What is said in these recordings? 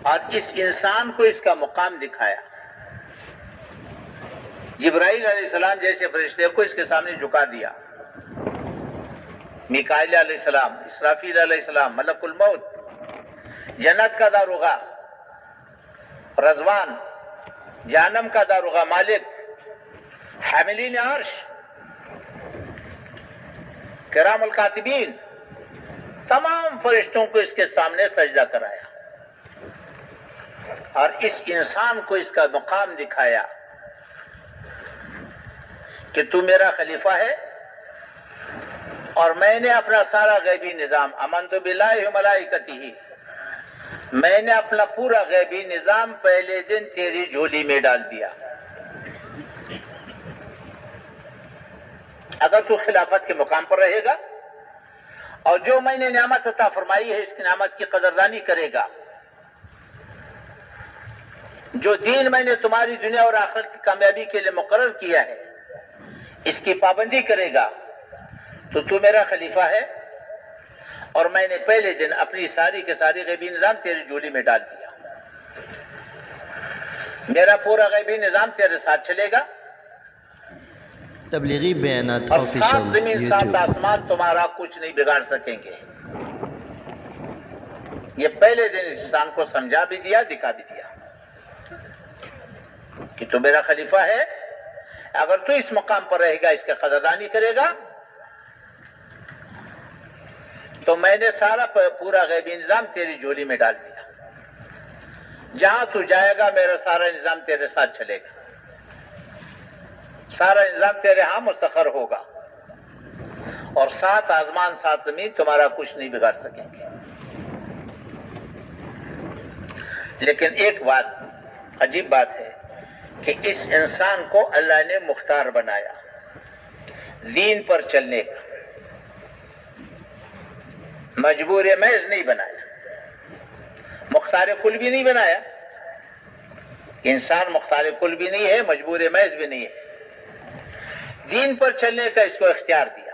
اور اس انسان کو اس کا مقام دکھایا. جبرائیل علیہ السلام جیسے فرشتے کو اس کے سامنے جھکا دیا، میکائیل علیہ السلام، اسرافیل علیہ السلام، ملک الموت، جنت کا داروغہ رضوان، جہنم کا داروغہ مالک، حاملین عرش، کرام الکاتبین، تمام فرشتوں کو اس کے سامنے سجدہ کرایا اور اس انسان کو اس کا مقام دکھایا کہ تو میرا خلیفہ ہے اور میں نے اپنا سارا غیبی نظام آمنت باللہ و ملائکتہ، میں نے اپنا پورا غیبی نظام پہلے دن تیری جھولی میں ڈال دیا. اگر تو خلافت کے مقام پر رہے گا اور جو میں نے نعمت عطا فرمائی ہے اس کی نعمت کی قدردانی کرے گا، جو دین میں نے تمہاری دنیا اور آخرت کی کامیابی کے لیے مقرر کیا ہے اس کی پابندی کرے گا، تو میرا خلیفہ ہے اور میں نے پہلے دن اپنی ساری کے ساری غیبی نظام تیری جھولی میں ڈال دیا. میرا پورا غیبی نظام تیرے ساتھ چلے گا تبلیغی بیانات اور سات آفیشل زمین سات یوٹیوب. آسمان تمہارا کچھ نہیں بگاڑ سکیں گے. یہ پہلے دن اس انسان کو سمجھا بھی دیا، دکھا بھی دیا کہ تو میرا خلیفہ ہے، اگر تو اس مقام پر رہے گا، اس کی قدردانی کرے گا، تو میں نے سارا پورا غیبی نظام تیری جھولی میں ڈال دیا. جہاں تو جائے گا میرا سارا نظام تیرے ساتھ چلے گا، سارا نظام تیرے ہاں مستقر ہوگا اور سات آسمان سات زمین تمہارا کچھ نہیں بگاڑ سکیں گے. لیکن ایک بات عجیب بات ہے کہ اس انسان کو اللہ نے مختار بنایا، دین پر چلنے کا، مجبور محض نہیں بنایا، مختار کل بھی نہیں بنایا. انسان مختار کل بھی نہیں ہے، مجبور محض بھی نہیں ہے. دین پر چلنے کا اس کو اختیار دیا.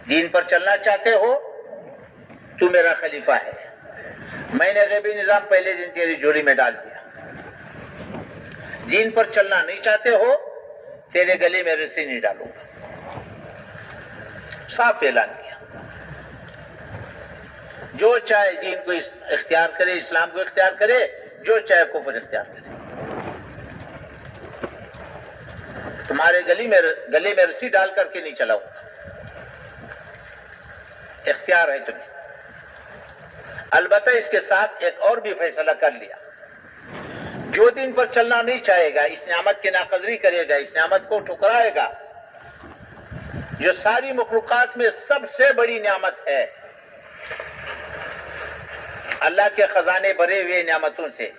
دین پر چلنا چاہتے ہو تو میرا خلیفہ ہے، میں نے غیبی نظام پہلے دن تیری جھولی میں ڈال دیا. دین پر چلنا نہیں چاہتے ہو تیرے گلے میں رسی نہیں ڈالوں گا. صاف اعلان کیا. جو چاہے دین کو اختیار کرے، اسلام کو اختیار کرے، جو چاہے کفر اختیار کرے، تمہارے گلے میں رسی ڈال کر کے نہیں چلاؤں گا. اختیار ہے تمہیں. البتہ اس کے ساتھ ایک اور بھی فیصلہ کر لیا، جو دین پر چلنا نہیں چاہے گا، اس نعمت کی ناقدری کرے گا، اس نعمت کو ٹھکرائے گا جو ساری مخلوقات میں سب سے بڑی نعمت ہے، اللہ کے خزانے بھرے ہوئے نعمتوں سے،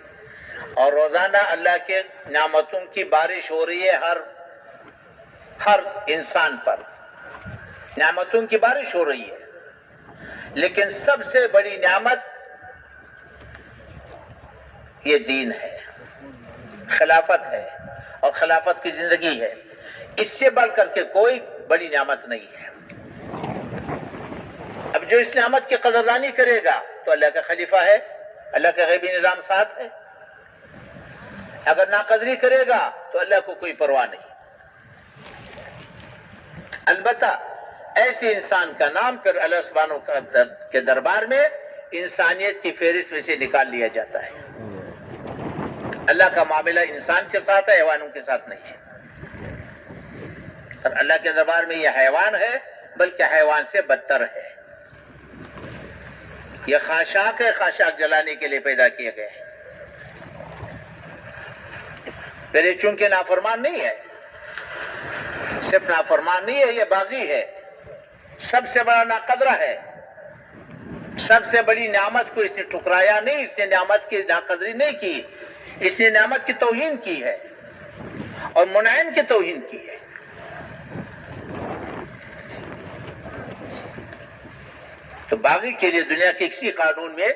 اور روزانہ اللہ کے نعمتوں کی بارش ہو رہی ہے ہر انسان پر، نعمتوں کی بارش ہو رہی ہے. لیکن سب سے بڑی نعمت یہ دین ہے، خلافت ہے اور خلافت کی زندگی ہے. اس سے بڑھ کر کے کوئی بڑی نعمت نہیں ہے. اب جو اس نعمت کی قدردانی کرے گا تو اللہ کا خلیفہ ہے، اللہ کا غیبی نظام ساتھ ہے. اگر ناقدری کرے گا تو اللہ کو کوئی پرواہ نہیں. البتہ ایسے انسان کا نام پھر اللہ سبحانہ کے دربار میں انسانیت کی فہرست میں سے نکال لیا جاتا ہے. اللہ کا معاملہ انسان کے ساتھ ہے، حیوانوں کے ساتھ نہیں ہے. اور اللہ کے دربار میں یہ حیوان ہے، بلکہ حیوان سے بدتر ہے. یہ خاشاک ہے، خاشاک جلانے کے لیے پیدا کیے گئے ہیں. پھر یہ چونکہ نافرمان نہیں ہے، صرف نافرمان نہیں ہے، یہ باغی ہے، سب سے بڑا ناقدرہ ہے. سب سے بڑی نعمت کو اس نے ٹھکرایا نہیں، اس نے نعمت کی ناقدری نہیں کی، اس نے نعمت کی توہین کی ہے اور منعم کی توہین کی ہے. تو باغی کے لیے دنیا کے کسی قانون میں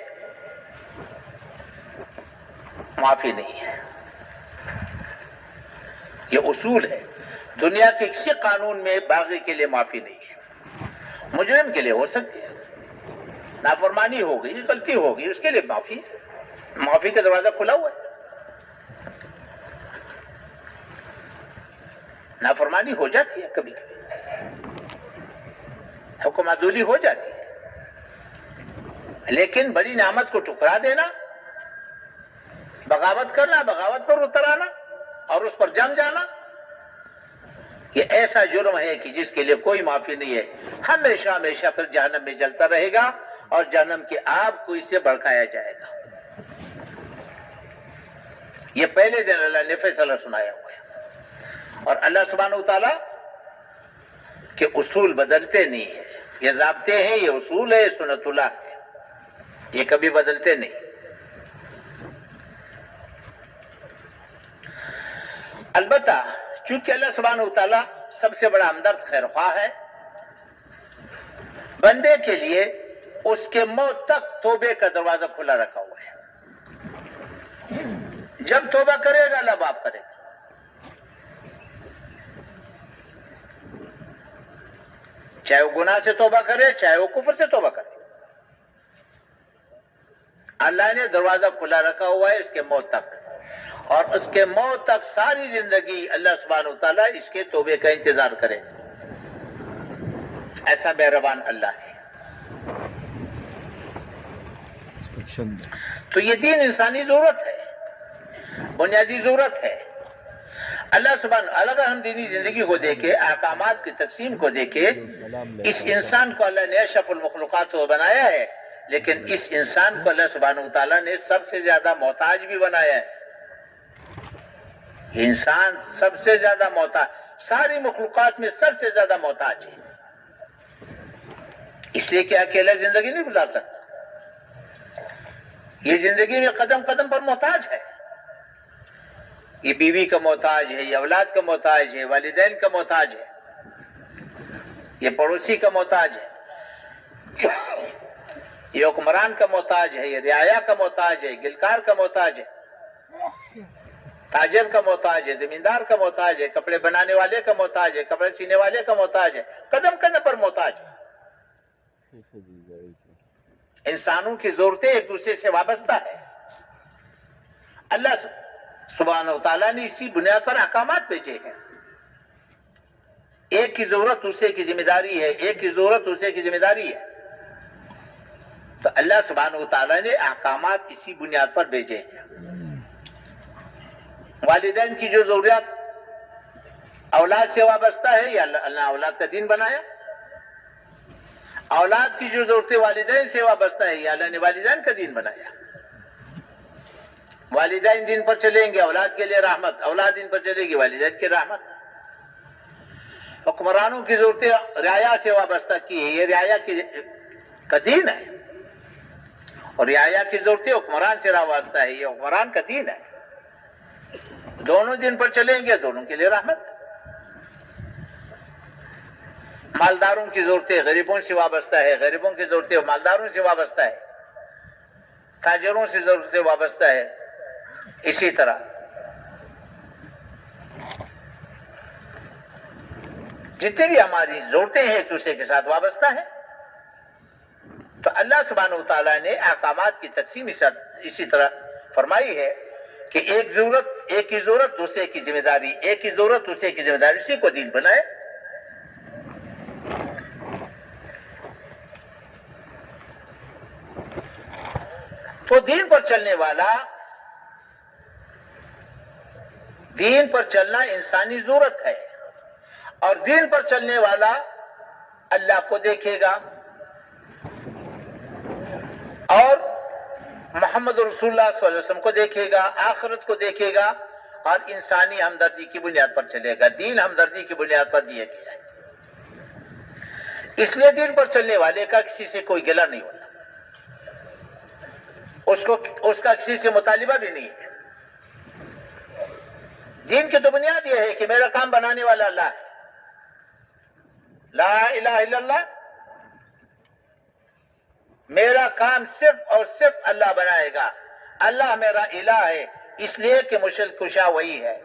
معافی نہیں ہے. یہ اصول ہے، دنیا کے کسی قانون میں باغی کے لیے معافی نہیں ہے. مجرم کے لیے ہو سکتی ہے، نافرمانی ہو گئی، غلطی ہو گئی، اس کے لیے معافی ہے، معافی کا دروازہ کھلا ہوا ہے۔ نافرمانی ہو جاتی ہے کبھی کبھی، حکم عدولی ہو جاتی ہے، لیکن بڑی نعمت کو ٹکرا دینا، بغاوت کرنا، بغاوت پر اتر آنا اور اس پر جم جانا، یہ ایسا جرم ہے کہ جس کے لیے کوئی معافی نہیں ہے، ہمیشہ ہمیشہ پھر جہنم میں جلتا رہے گا اور جہنم کی آگ کو اس سے بھڑکایا جائے گا۔ یہ پہلے دن اللہ نے فیصلہ سنایا ہوا ہے، اور اللہ سبحانہ وتعالی کے اصول بدلتے نہیں ہیں، یہ ضابطے ہیں، یہ اصول ہے، سنت اللہ ہے، یہ کبھی بدلتے نہیں۔ البتہ چونکہ اللہ سبحانہ وتعالی سب سے بڑا ہمدرد خیر خواہ ہے، بندے کے لیے اس کے موت تک توبے کا دروازہ کھلا رکھا ہوا ہے۔ جب توبہ کرے گا اللہ معاف کرے گا، چاہے وہ گناہ سے توبہ کرے، چاہے وہ کفر سے توبہ کرے، اللہ نے دروازہ کھلا رکھا ہوا ہے اس کے موت تک، اور اس کے موت تک ساری زندگی اللہ سبحانہ وتعالیٰ اس کے توبے کا انتظار کرے، ایسا مہربان اللہ ہے۔ تو یہ دین انسانی ضرورت ہے، بنیادی ضرورت ہے۔ اللہ سبحانہ اگر ہم دینی زندگی کو دیکھیں، احکامات کی تقسیم کو دیکھیں، اس انسان کو اللہ نے اشرف المخلوقات کو بنایا ہے، لیکن اس انسان کو اللہ سبحانہ وتعالیٰ نے سب سے زیادہ محتاج بھی بنایا ہے۔ انسان سب سے زیادہ محتاج، ساری مخلوقات میں سب سے زیادہ محتاج ہے، اس لیے کہ اکیلا زندگی نہیں گزار سکتا، یہ زندگی میں قدم قدم پر محتاج ہے، یہ بیوی کا محتاج ہے، یہ اولاد کا محتاج ہے، والدین کا محتاج ہے، یہ پڑوسی کا محتاج ہے، یہ حکمران کا محتاج ہے، یہ رعایا کا محتاج ہے، گلکار کا محتاج ہے، تاجر کا محتاج ہے، زمیندار کا محتاج ہے، کپڑے بنانے والے کا محتاج ہے، کپڑے سینے والے کا محتاج ہے، قدم قدم پر محتاج ہے۔ انسانوں کی ضرورتیں ایک دوسرے سے وابستہ ہے۔ اللہ سبحانہ وتعالیٰ نے اسی بنیاد پر احکامات بھیجے ہیں، ایک کی ضرورت دوسرے کی ذمہ داری ہے، ایک کی ضرورت دوسرے کی ذمہ داری ہے، تو اللہ سبحانہ وتعالیٰ نے احکامات اسی بنیاد پر بھیجے ہیں۔ والدین کی جو ضروریات اولاد سے وابستہ ہے، یا اللہ نے اولاد کا دین بنایا، اولاد کی جو ضرورتیں والدین سے وابستہ ہے، یا اللہ نے والدین کا دین بنایا۔ والدین دین پر چلیں گے اولاد کے لیے رحمت، اولاد دین پر چلے گی والدین کی رحمت۔ حکمرانوں کی ضرورتیں رعایا سے وابستہ کی ہے، یہ رعایا کا دین ہے، اور رعایا کی ضرورتیں حکمران سے وابستہ ہے، یہ حکمران کا دین ہے، دونوں دین پر چلیں گے دونوں کے لیے رحمت۔ مالداروں کی ضرورتیں غریبوں سے وابستہ ہے، غریبوں کی ضرورتیں مالداروں سے وابستہ ہے، تاجروں سے ضرورتیں وابستہ ہے، اسی طرح جتنی بھی ہماری ضرورتیں ہیں ایک دوسرے کے ساتھ وابستہ ہیں۔ تو اللہ سبحانہ وتعالیٰ نے احکامات کی تقسیم اسی طرح فرمائی ہے کہ ایک کی ضرورت دوسرے کی ذمہ داری، ایک کی ضرورت دوسرے کی ذمہ داری، اسی کو دین بنائے۔ تو دین پر چلنے والا، دین پر چلنا انسانی ضرورت ہے، اور دین پر چلنے والا اللہ کو دیکھے گا اور محمد رسول اللہ صلی اللہ علیہ وسلم کو دیکھے گا، آخرت کو دیکھے گا، اور انسانی ہمدردی کی بنیاد پر چلے گا۔ دین ہمدردی کی بنیاد پر دیا گیا ہے، اس لیے دین پر چلنے والے کا کسی سے کوئی گلہ نہیں ہوتا، اس کا کسی سے مطالبہ بھی نہیں ہے۔ دین کی تو بنیاد یہ ہے کہ میرا کام بنانے والا اللہ ہے، لا الہ الا اللہ، میرا کام صرف اور صرف اللہ بنائے گا، اللہ میرا الہ ہے، اس لیے کہ مشکل کشا وہی ہے،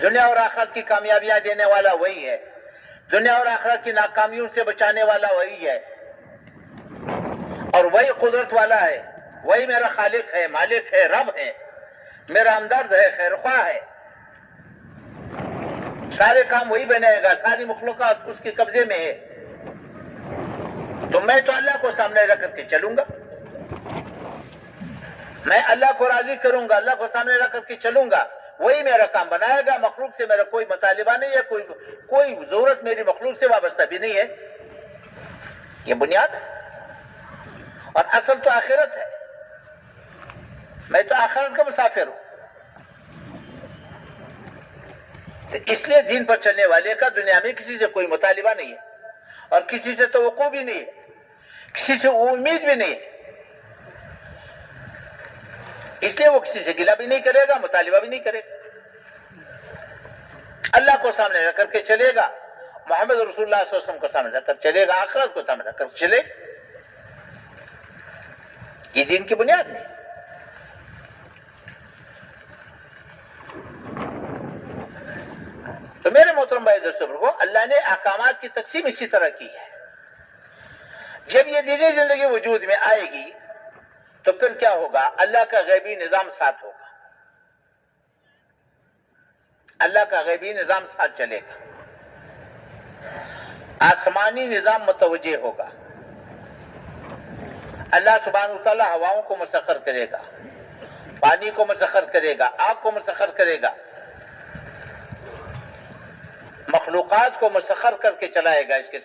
دنیا اور آخرت کی کامیابیاں دینے والا وہی ہے، دنیا اور آخرت کی ناکامیوں سے بچانے والا وہی ہے، اور وہی قدرت والا ہے، وہی میرا خالق ہے، مالک ہے، رب ہے، میرا ہمدرد ہے، خیر خواہ ہے. سارے کام وہی بنائے گا، ساری مخلوقات اس کے قبضے میں ہے. تو میں تو اللہ کو سامنے رکھ کر کے چلوں گا، میں اللہ کو راضی کروں گا، اللہ کو سامنے رکھ کر کے چلوں گا. وہی میرا کام بنائے گا. مخلوق سے میرا کوئی مطالبہ نہیں ہے، کوئی ضرورت میری مخلوق سے وابستہ بھی نہیں ہے. یہ بنیاد ہے. اور اصل تو آخرت ہے. میں تو آخرت کا مسافر ہوں. تو اس لیے دین پر چلنے والے کا دنیا میں کسی سے کوئی مطالبہ نہیں ہے، اور کسی سے توقع بھی نہیں ہے، کسی سے امید بھی نہیں ہے. اس لیے وہ کسی سے گلہ بھی نہیں کرے گا، مطالبہ بھی نہیں کرے گا. اللہ کو سامنے رکھ کر کے چلے گا، محمد رسول اللہ صلی اللہ علیہ وسلم کو سامنے رکھ کر چلے گا، آخرت کو سامنے رکھ کر چلے گا. یہ دین کی بنیاد ہے. تو میرے محترم بھائی دوستو کو اللہ نے احکامات کی تقسیم اسی طرح کی ہے. جب یہ دینی زندگی وجود میں آئے گی تو پھر کیا ہوگا؟ اللہ کا غیبی نظام ساتھ ہوگا، اللہ کا غیبی نظام ساتھ چلے گا، آسمانی نظام متوجہ ہوگا. اللہ سبحانہ وتعالی ہواؤں کو مسخر کرے گا، پانی کو مسخر کرے گا، آگ کو مسخر کرے گا، مخلوقات کو مسخر کر کے چلائے گا. اس کے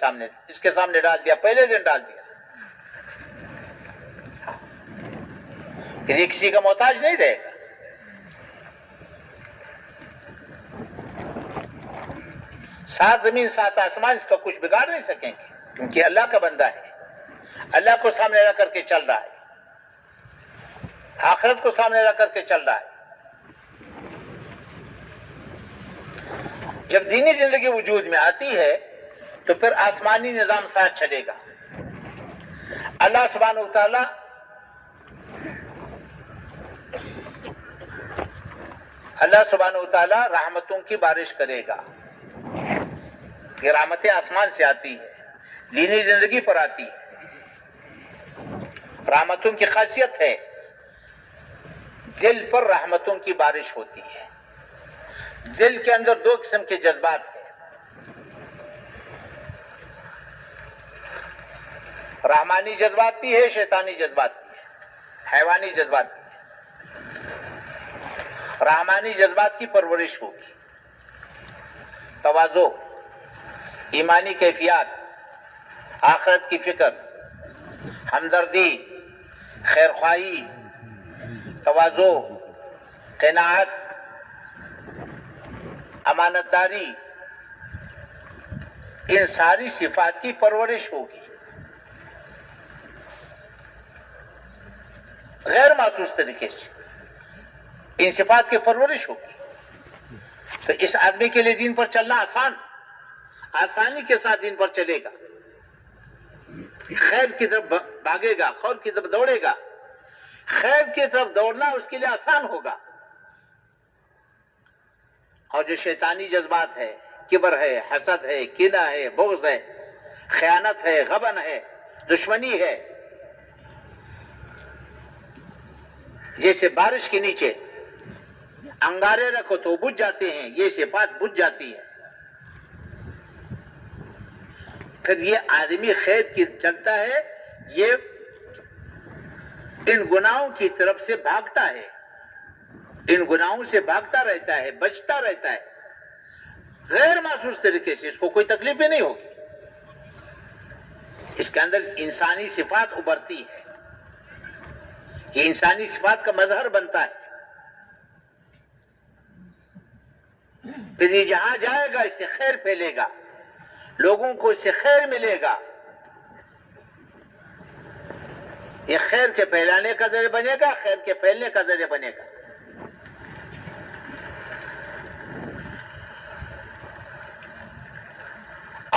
سامنے ڈال دیا، پہلے دن ڈال دیا. یہ کسی کا محتاج نہیں رہے گا. سات زمین سات آسمان اس کا کچھ بگاڑ نہیں سکیں گے، کیونکہ اللہ کا بندہ ہے، اللہ کو سامنے رکھ کر کے چل رہا ہے، آخرت کو سامنے رکھ کر کے چل رہا ہے. جب دینی زندگی وجود میں آتی ہے تو پھر آسمانی نظام ساتھ چلے گا. اللہ سبحانہ وتعالی رحمتوں کی بارش کرے گا. یہ رحمتیں آسمان سے آتی ہے، دینی زندگی پر آتی ہے. رحمتوں کی خاصیت ہے دل پر رحمتوں کی بارش ہوتی ہے. دل کے اندر دو قسم کے جذبات ہیں، رحمانی جذبات بھی ہے، شیطانی جذبات بھی ہے، حیوانی جذبات بھی ہے. رحمانی جذبات کی پرورش ہوگی، تواضع، ایمانی کیفیات، آخرت کی فکر، ہمدردی، خیرخواہی، تواضع، قناعت، امانت داری، ان ساری صفات کی پرورش ہوگی غیر محسوس طریقے سے. ان صفات کی پرورش ہوگی تو اس آدمی کے لیے دین پر چلنا آسانی کے ساتھ دین پر چلے گا، خیر کی طرف بھاگے گا، خیر کی طرف دوڑے گا. خیر کی طرف دوڑنا اس کے لیے آسان ہوگا. اور جو شیطانی جذبات ہے، کبر ہے، حسد ہے، کینہ ہے، بغض ہے، خیانت ہے، غبن ہے، دشمنی ہے، جیسے بارش کے نیچے انگارے رکھو تو بجھ جاتے ہیں، یہ صفات بجھ جاتی ہے. پھر یہ آدمی خیر کی چلتا ہے، یہ ان گناہوں کی طرف سے بھاگتا ہے، ان گناہوں سے بھاگتا رہتا ہے، بچتا رہتا ہے غیر محسوس طریقے سے. اس کو کوئی تکلیف بھی نہیں ہوگی. اس کے اندر انسانی صفات ابھرتی ہے، یہ انسانی صفات کا مظہر بنتا ہے. پھر یہ جہاں جائے گا اس سے خیر پھیلے گا، لوگوں کو اس سے خیر ملے گا. یہ خیر کے پھیلانے کا ذریعہ بنے گا، خیر کے پھیلنے کا ذریعہ بنے گا.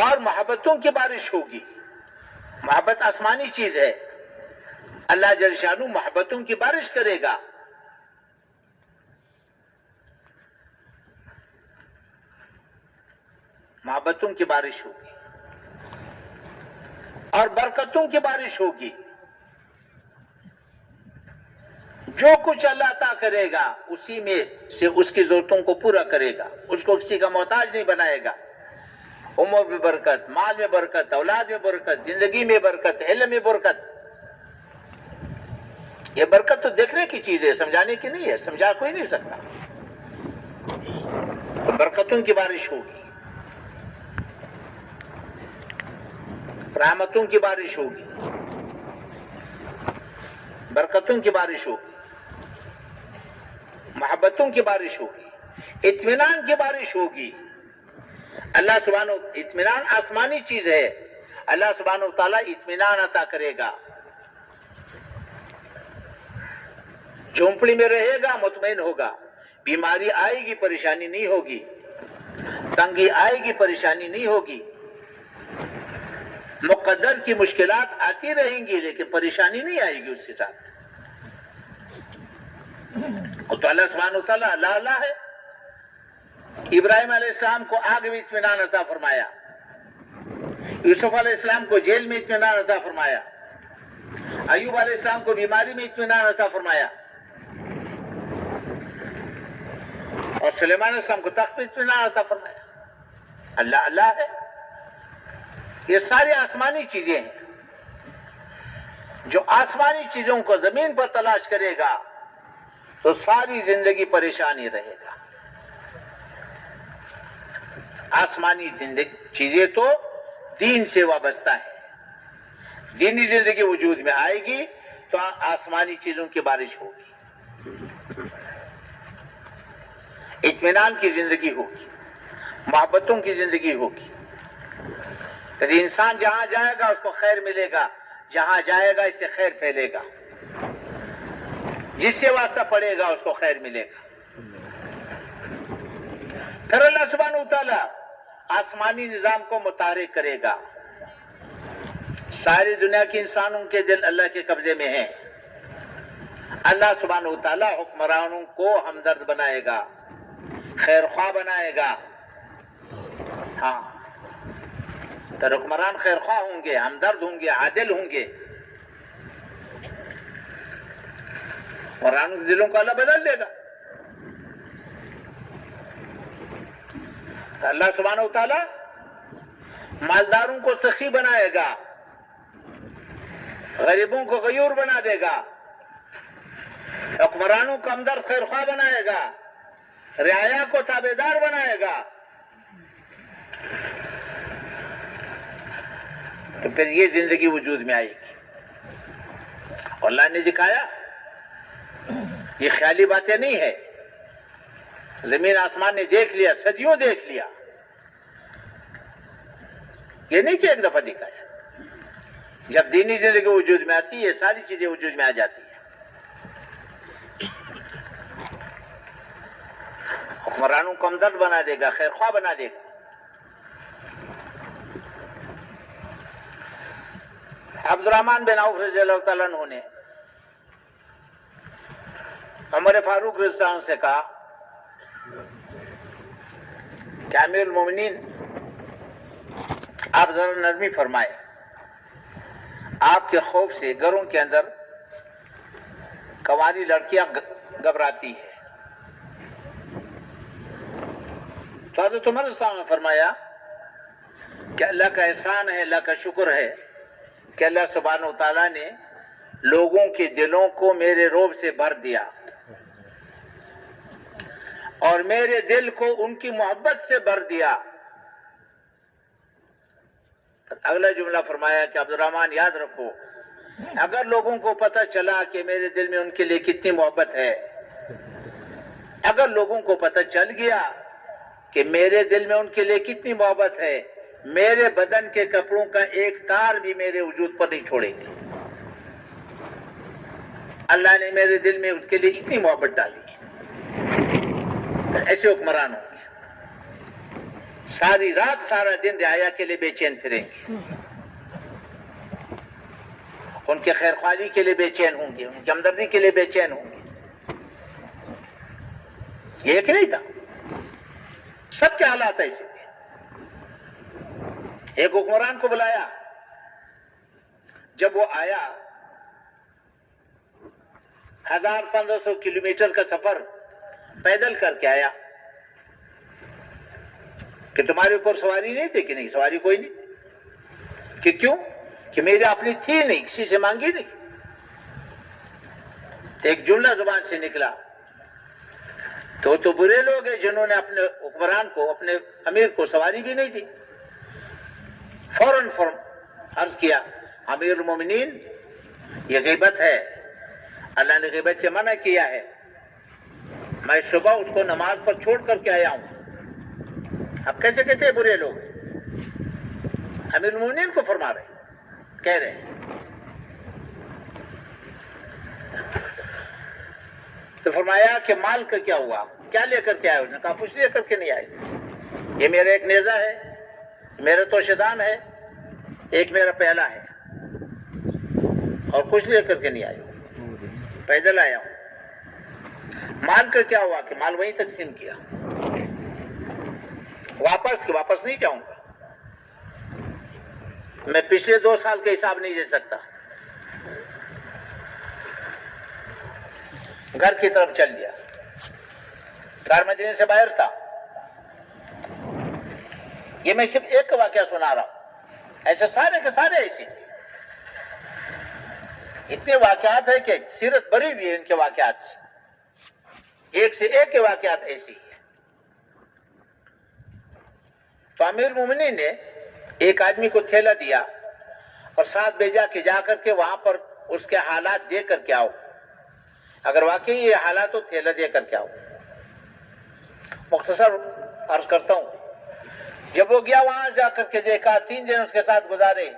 اور محبتوں کی بارش ہوگی. محبت آسمانی چیز ہے، اللہ جل شانہ محبتوں کی بارش کرے گا. محبتوں کی بارش ہوگی اور برکتوں کی بارش ہوگی. جو کچھ اللہ عطا کرے گا اسی میں سے اس کی ضرورتوں کو پورا کرے گا، اس کو کسی کا محتاج نہیں بنائے گا۔ عمر میں برکت، مال میں برکت، اولاد میں برکت، زندگی میں برکت، علم میں برکت۔ یہ برکت تو دیکھنے کی چیز ہے، سمجھانے کی نہیں ہے، سمجھا کوئی نہیں سکتا۔ تو برکتوں کی بارش ہوگی، رحمتوں کی بارش ہوگی، برکتوں کی بارش ہوگی، محبتوں کی بارش ہوگی، اطمینان کی بارش ہوگی۔ اللہ سبحانہ اطمینان آسمانی چیز ہے، اللہ سبحانہ وتعالیٰ اطمینان عطا کرے گا۔ جھونپڑی میں رہے گا مطمئن ہوگا، بیماری آئے گی پریشانی نہیں ہوگی، تنگی آئے گی پریشانی نہیں ہوگی، مقدر کی مشکلات آتی رہیں گی لیکن پریشانی نہیں آئے گی اس کے ساتھ۔ تو اللہ سبحانہ وتعالیٰ اللہ اللہ ہے۔ ابراہیم علیہ السلام کو آگ میں اطمینان عطا فرمایا، یوسف علیہ السلام کو جیل میں اطمینان عطا فرمایا، ایوب علیہ السلام کو بیماری میں اطمینان عطا فرمایا، اور سلیمان علیہ السلام کو تخت میں اطمینان عطا فرمایا۔ اللہ اللہ ہے۔ یہ ساری آسمانی چیزیں ہیں۔ جو آسمانی چیزوں کو زمین پر تلاش کرے گا تو ساری زندگی پریشانی رہے گا۔ آسمانی چیزیں تو دین سے وابستہ ہے، دینی زندگی وجود میں آئے گی تو آسمانی چیزوں کی بارش ہوگی، اطمینان کی زندگی ہوگی، محبتوں کی زندگی ہوگی۔ کہ انسان جہاں جائے گا اس کو خیر ملے گا، جہاں جائے گا اس سے خیر پھیلے گا، جس سے واسطہ پڑے گا اس کو خیر ملے گا۔ پھر اللہ سبحانہ وتعالیٰ آسمانی نظام کو متحرک کرے گا۔ ساری دنیا کے انسانوں کے دل اللہ کے قبضے میں ہیں۔ اللہ سبحانہ وتعالیٰ حکمرانوں کو ہمدرد بنائے گا، خیر خواہ بنائے گا۔ ہاں، تو حکمران خیر خواہ ہوں گے، ہمدرد ہوں گے، عادل ہوں گے۔ حکمرانوں کے دلوں کو اللہ بدل دے گا۔ اللہ سبحانہ وتعالیٰ مالداروں کو سخی بنائے گا، غریبوں کو غیور بنا دے گا، حکمرانوں کو ہمدرد خیر خواہ بنائے گا، رعایا کو تابعدار بنائے گا۔ تو پھر یہ زندگی وجود میں آئے گی۔ اور اللہ نے دکھایا، یہ خیالی باتیں نہیں ہے، زمین آسمان نے دیکھ لیا، صدیوں دیکھ لیا۔ یہ نہیں کہ ایک دفعہ دکھایا۔ جب دینی زندگی وجود میں آتی ہے یہ ساری چیزیں وجود میں آ جاتی ہیں۔ حکمرانوں کو ہمدرد بنا دے گا، خیر خواہ بنا دے گا۔ عبد الرحمن بن عوف رضی اللہ تعالیٰ عنہ نے عمر فاروق رضی اللہ عنہ سے کہا کہ امیر المومنین آپ ذرا نرمی فرمائے، آپ کے خوف سے گھروں کے اندر کنواری لڑکیاں گھبراتی ہے۔ تو حضرت عمر صلی اللہ علیہ وسلم نے فرمایا کہ اللہ کا احسان ہے، اللہ کا شکر ہے کہ اللہ سبحانہ وتعالیٰ نے لوگوں کے دلوں کو میرے رعب سے بھر دیا اور میرے دل کو ان کی محبت سے بھر دیا۔ اگلا جملہ فرمایا کہ عبد الرحمن یاد رکھو، اگر لوگوں کو پتہ چلا کہ میرے دل میں ان کے لیے کتنی محبت ہے، اگر لوگوں کو پتہ چل گیا کہ میرے دل میں ان کے لیے کتنی محبت ہے، میرے بدن کے کپڑوں کا ایک تار بھی میرے وجود پر نہیں چھوڑیں گے۔ اللہ نے میرے دل میں اس کے لیے اتنی محبت ڈالی ہے۔ ایسے حکمران ہوں گے، ساری رات سارا دن رعایا کے لیے بے چین پھریں گے، ان کے خیر خواہی کے لیے بے چین ہوں گے، ان کی ہمدردی کے لیے بے چین ہوں گے۔ یہ ایک نہیں تھا، سب کے حالات ایسے تھے۔ ایک حکمران کو بلایا، جب وہ آیا 1500 کلومیٹر کا سفر پیدل کر کے آیا کہ تمہارے اوپر سواری نہیں تھی؟ کہ نہیں، سواری کوئی نہیں. کہ کیوں؟ کہ میری اپنی تھی نہیں، کسی سے مانگی نہیں. ایک جملہ زبان سے نکلا تو برے لوگ ہیں جنہوں نے اپنے حکمران کو، اپنے امیر کو سواری بھی نہیں دی. فوراً عرض کیا امیر المومنین یہ غیبت ہے، اللہ نے غیبت سے منع کیا ہے. میں صبح اس کو نماز پر چھوڑ کر کے آیا ہوں. اب کیسے کہتے ہیں برے لوگ؟ امیر المومنین کو فرما رہے، کہہ رہے ہیں. تو فرمایا کہ مال کا کیا ہوا، کیا لے کر کے آئے؟ اس نے کہا کچھ لے کر کے نہیں آئے. یہ میرا ایک نیزہ ہے، میرا توشدان ہے، ایک میرا پہلا ہے، اور کچھ لے کر کے نہیں آئے، پیدل آیا ہوں. مال کا کیا ہوا؟ کہ مال وہیں تقسیم کیا. واپس نہیں جاؤں گا. میں پچھلے 2 سال کا حساب نہیں دے سکتا. گھر کی طرف چل دیا. گھر مدینے سے باہر تھا. یہ میں صرف ایک کا واقعہ سنا رہا ہوں، ایسے سارے کے سارے ایسے تھے. اتنے واقعات ہیں کہ سیرت بری ہوئی ہے ان کے واقعات سے، ایک سے ایک کے واقعات ایسی ہیں. تو امیر المومنین نے ایک آدمی کو تھیلا دیا اور ساتھ بھیجا کہ جا کر کے وہاں پر اس کے حالات دے کر کے آؤ. اگر واقعی یہ حالات ہو تھیلا دے کر کے آؤ. مختصر عرض کرتا ہوں، جب وہ گیا وہاں جا کر کے دیکھا، 3 دن اس کے ساتھ گزارے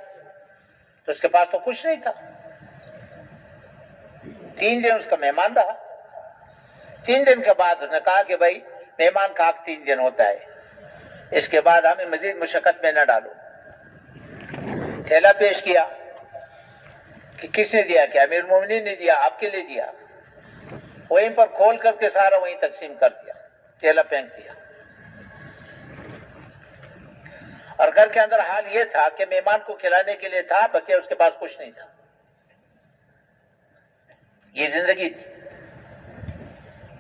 تو اس کے پاس تو کچھ نہیں تھا. 3 دن اس کا مہمان رہا. 3 دن کے بعد اس نے کہا کہ بھائی مہمان کا حق 3 دن ہوتا ہے، اس کے بعد ہمیں مزید مشقت میں نہ ڈالو. تھیلا پیش کیا کہ کس نے دیا؟ کہ امیر المومنین نے دیا. آپ کے لیے دیا. وہیں پر کھول کر کے سارا وہیں تقسیم کر دیا، تھیلا پھینک دیا. اور گھر کے اندر حال یہ تھا کہ مہمان کو کھلانے کے لیے تھا، بلکہ اس کے پاس کچھ نہیں تھا. یہ زندگی تھی.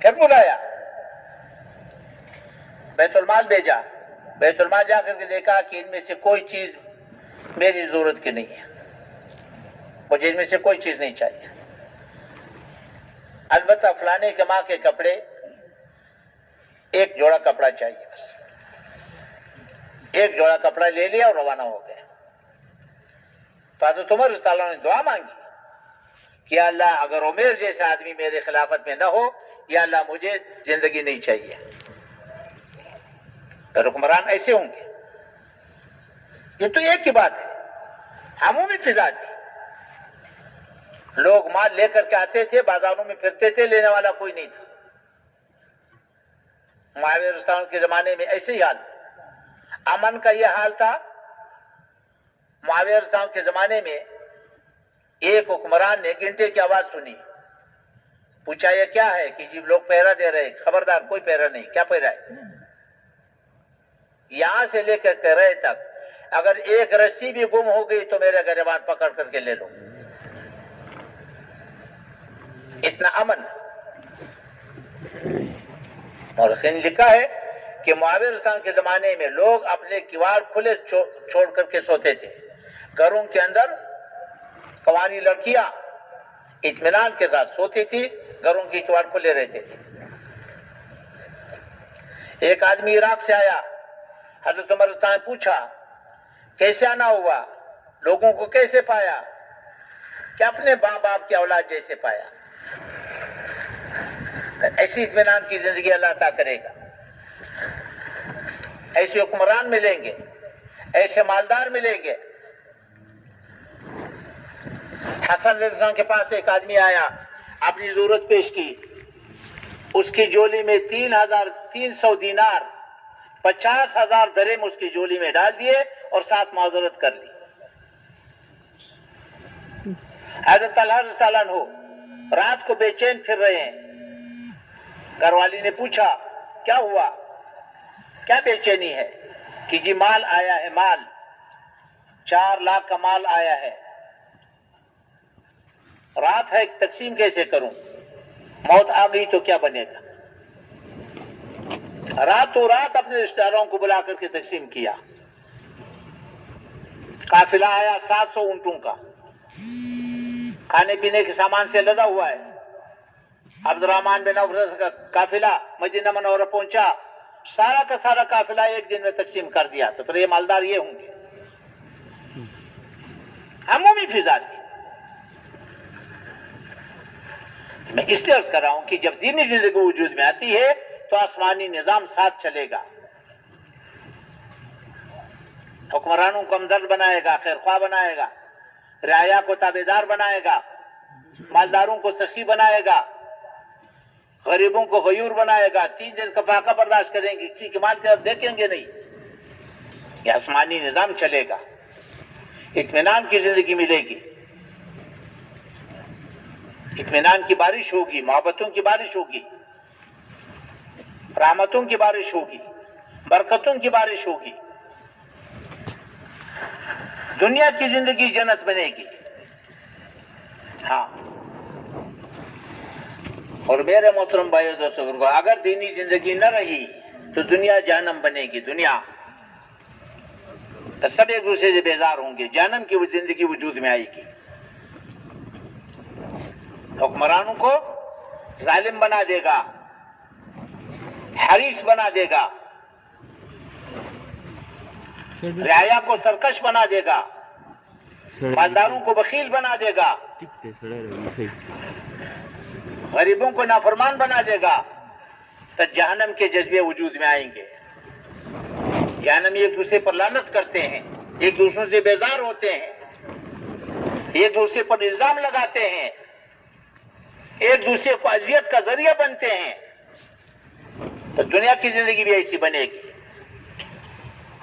پھر بلایا، بیت المال بھیجا. بیت المال جا کر کے دیکھا کہ ان میں سے کوئی چیز میری ضرورت کی نہیں ہے، مجھے ان میں سے کوئی چیز نہیں چاہیے. البتہ فلانے کے ماں کے کپڑے، ایک جوڑا کپڑا چاہیے بس. ایک جوڑا کپڑا لے لیا اور روانہ ہو گئے. تو حضرت عمر رضی اللہ عنہ نے دعا مانگی کہ یا اللہ اگر عمر جیسا آدمی میرے خلافت میں نہ ہو، یا اللہ مجھے زندگی نہیں چاہیے. پھر حکمران ایسے ہوں گے. یہ تو ایک ہی بات ہے. عمومی فضا تھی. لوگ مال لے کر کے آتے تھے، بازاروں میں پھرتے تھے، لینے والا کوئی نہیں تھا. معاویہ رضی اللہ عنہ کے زمانے میں ایسے ہی حال. امن کا یہ حال تھا. معاویہ رضی اللہ عنہ کے زمانے میں ایک حکمران نے گھنٹے کی آواز سنی. پوچھا یہ کیا ہے؟ کہ جی لوگ پہرا دے رہے. خبردار کوئی پہرا نہیں. کیا پہرا ہے؟ یہاں سے لے کر کے رہے تک اگر ایک رسی بھی گم ہو گئی تو میرے گریبان پکڑ کر کے لے لو. اتنا امن. مورخین نے لکھا ہے کہ معاویہ رضی اللہ عنہ کے زمانے میں لوگ اپنے کواڑ کھلے چھوڑ کر کے سوتے تھے. گھروں کے اندر قوانی لڑکیاں اطمینان کے ساتھ سوتی تھی، گھروں کی کواڑ کھلے رہتے تھے. ایک آدمی عراق سے آیا. حضرت عمر رضی اللہ عنہ نے پوچھا کیسے آنا ہوا، لوگوں کو کیسے پایا؟ کہ اپنے ماں باپ کی اولاد جیسے پایا. ایسی اطمینان کی زندگی اللہ عطا کرے گا. ایسے حکمران ملیں گے، ایسے مالدار ملیں گے. حسن رضی اللہ عنہ کے پاس ایک آدمی آیا، اپنی ضرورت پیش کی. اس کی جولی میں 3,300 دینار، 50,000 درہم اس کی جولی میں ڈال دیے اور ساتھ معذرت کر لی. حضرت طلحہ رضی اللہ عنہ رات کو بے چین پھر رہے ہیں. گھر والی نے پوچھا کیا ہوا، کیا بے چینی ہے؟ کہ جی مال آیا ہے، مال 4 لاکھ کا مال آیا ہے، رات ہے تقسیم کیسے کروں؟ موت آ گئی تو کیا بنے گا؟ راتوں رات اپنے رشتہ داروں کو بلا کر کے تقسیم کیا. قافلہ آیا 700 اونٹوں کا، کھانے پینے کے سامان سے لدا ہوا ہے. عبد الرحمن بن عوف کا قافلہ مدینہ منورہ پہنچا، سارا کا سارا قافلہ ایک دن میں تقسیم کر دیا. تو پھر یہ مالدار یہ ہوں گے. عمومی فضا تھی. میں اس لیے عرض کر رہا ہوں کہ جب دینی زندگی وجود میں آتی ہے تو آسمانی نظام ساتھ چلے گا. حکمرانوں کو ہمدرد بنائے گا، خیر خواہ بنائے گا، رعایا کو تابعدار بنائے گا، مالداروں کو سخی بنائے گا، غریبوں کو غیور بنائے گا. 3 دن کا فاقہ برداشت کریں گے، کسی کے مال کی طرف دیکھیں گے نہیں. یہ آسمانی نظام چلے گا. اطمینان کی زندگی ملے گی، اطمینان کی بارش ہوگی، محبتوں کی بارش ہوگی، رحمتوں کی بارش ہوگی، برکتوں کی بارش ہوگی. دنیا کی زندگی جنت بنے گی. ہاں، اور میرے محترم بھائیو دوستو، اگر دینی زندگی نہ رہی تو دنیا جہنم بنے گی. دنیا تو سب ایک دوسرے سے بیزار ہوں گے. جہنم کی زندگی وجود میں آئے گی. حکمرانوں کو ظالم بنا دے گا، حریص بنا دے گا، رعایا کو سرکش بنا دے گا، مالداروں کو بخیل بنا دے گا، غریبوں کو نافرمان بنا دے گا. تو جہنم کے جذبے وجود میں آئیں گے. جہنمی ایک دوسرے پر لعنت کرتے ہیں، ایک دوسرے سے بیزار ہوتے ہیں، ایک دوسرے پر الزام لگاتے ہیں، ایک دوسرے کو اذیت کا ذریعہ بنتے ہیں. تو دنیا کی زندگی بھی ایسی بنے گی.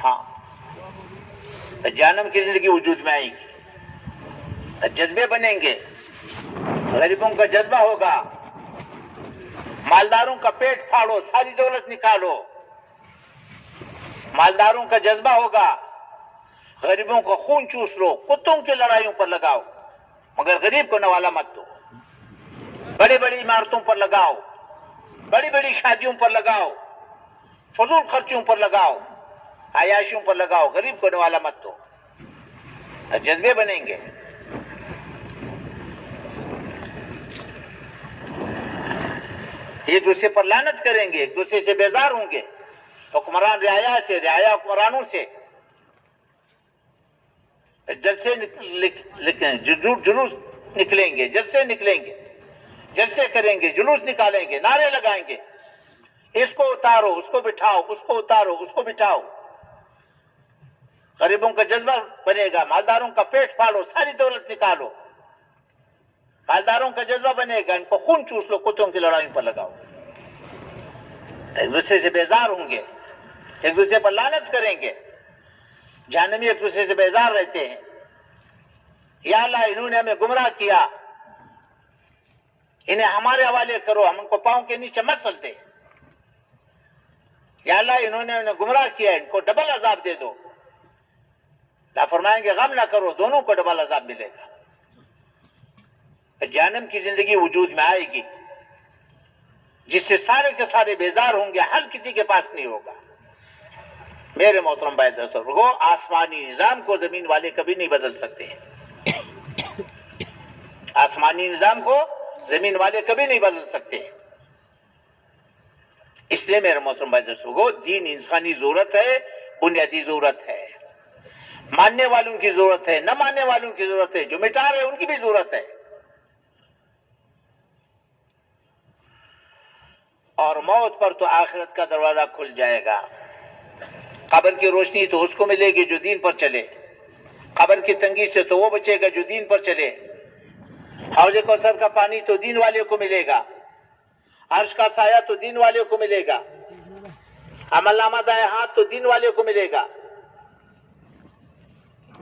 ہاں، تو جہنم کی زندگی وجود میں آئے گی. تو جذبے بنیں گے، غریبوں کا جذبہ ہوگا، مالداروں کا پیٹ پھاڑو، ساری دولت نکالو. مالداروں کا جذبہ ہوگا، غریبوں کا خون چوس لو، کتوں کی لڑائیوں پر لگاؤ، مگر غریب کو نوالا مت دو. بڑی بڑی عمارتوں پر لگاؤ، بڑی بڑی شادیوں پر لگاؤ، فضول خرچوں پر لگاؤ، عیاشیوں پر لگاؤ، غریب کو نوالا مت دو. جذبے بنیں گے. ایک دوسرے پر لعنت کریں گے، ایک دوسرے سے بیزار ہوں گے. حکمران رعایا سے، رعایا حکمرانوں سے. جلسے جلوس نکلیں گے، جلسے نکلیں گے، جلسے کریں گے، جلوس نکالیں گے، نعرے لگائیں گے. اس کو اتارو، اس کو بٹھاؤ، اس کو اتارو، اس کو بٹھاؤ. غریبوں کا جذبہ بنے گا، مالداروں کا پیٹ پھاڑو، ساری دولت نکالو. مالداروں کا جذبہ بنے گا، ان کو خون چوس لو، کتوں کی لڑائیوں پر لگاؤ. ایک دوسرے سے بیزار ہوں گے، ایک دوسرے پر لعنت کریں گے. جہنمی ایک دوسرے سے بیزار رہتے ہیں. یا اللہ انہوں نے ہمیں گمراہ کیا، انہیں ہمارے حوالے کرو، ہم ان کو پاؤں کے نیچے مت سلتے. یا اللہ انہوں نے ہمیں گمراہ کیا، ان کو ڈبل عذاب دے دو. اللہ فرمائیں گے غم نہ کرو، دونوں کو ڈبل عذاب ملے گا. جہنم کی زندگی وجود میں آئے گی جس سے سارے کے سارے بیزار ہوں گے، حل کسی کے پاس نہیں ہوگا. میرے محترم بھائی دوستو، آسمانی نظام کو زمین والے کبھی نہیں بدل سکتے. آسمانی نظام کو زمین والے کبھی نہیں بدل سکتے. اس لیے میرے محترم بھائی دوستو، دین انسانی ضرورت ہے، بنیادی ضرورت ہے. ماننے والوں کی ضرورت ہے، نہ ماننے والوں کی ضرورت ہے، جو مٹا رہے ان کی بھی ضرورت ہے. اور موت پر تو آخرت کا دروازہ کھل جائے گا. قبر کی روشنی تو اس کو ملے گی جو دین پر چلے. قبر کی تنگی سے تو وہ بچے گا جو دین پر چلے. حوض کوثر کا پانی تو دین والے کو ملے گا. عرش کا سایہ تو دین والے کو ملے گا. عمل نامہ دائیں ہاتھ تو دین والے کو ملے گا.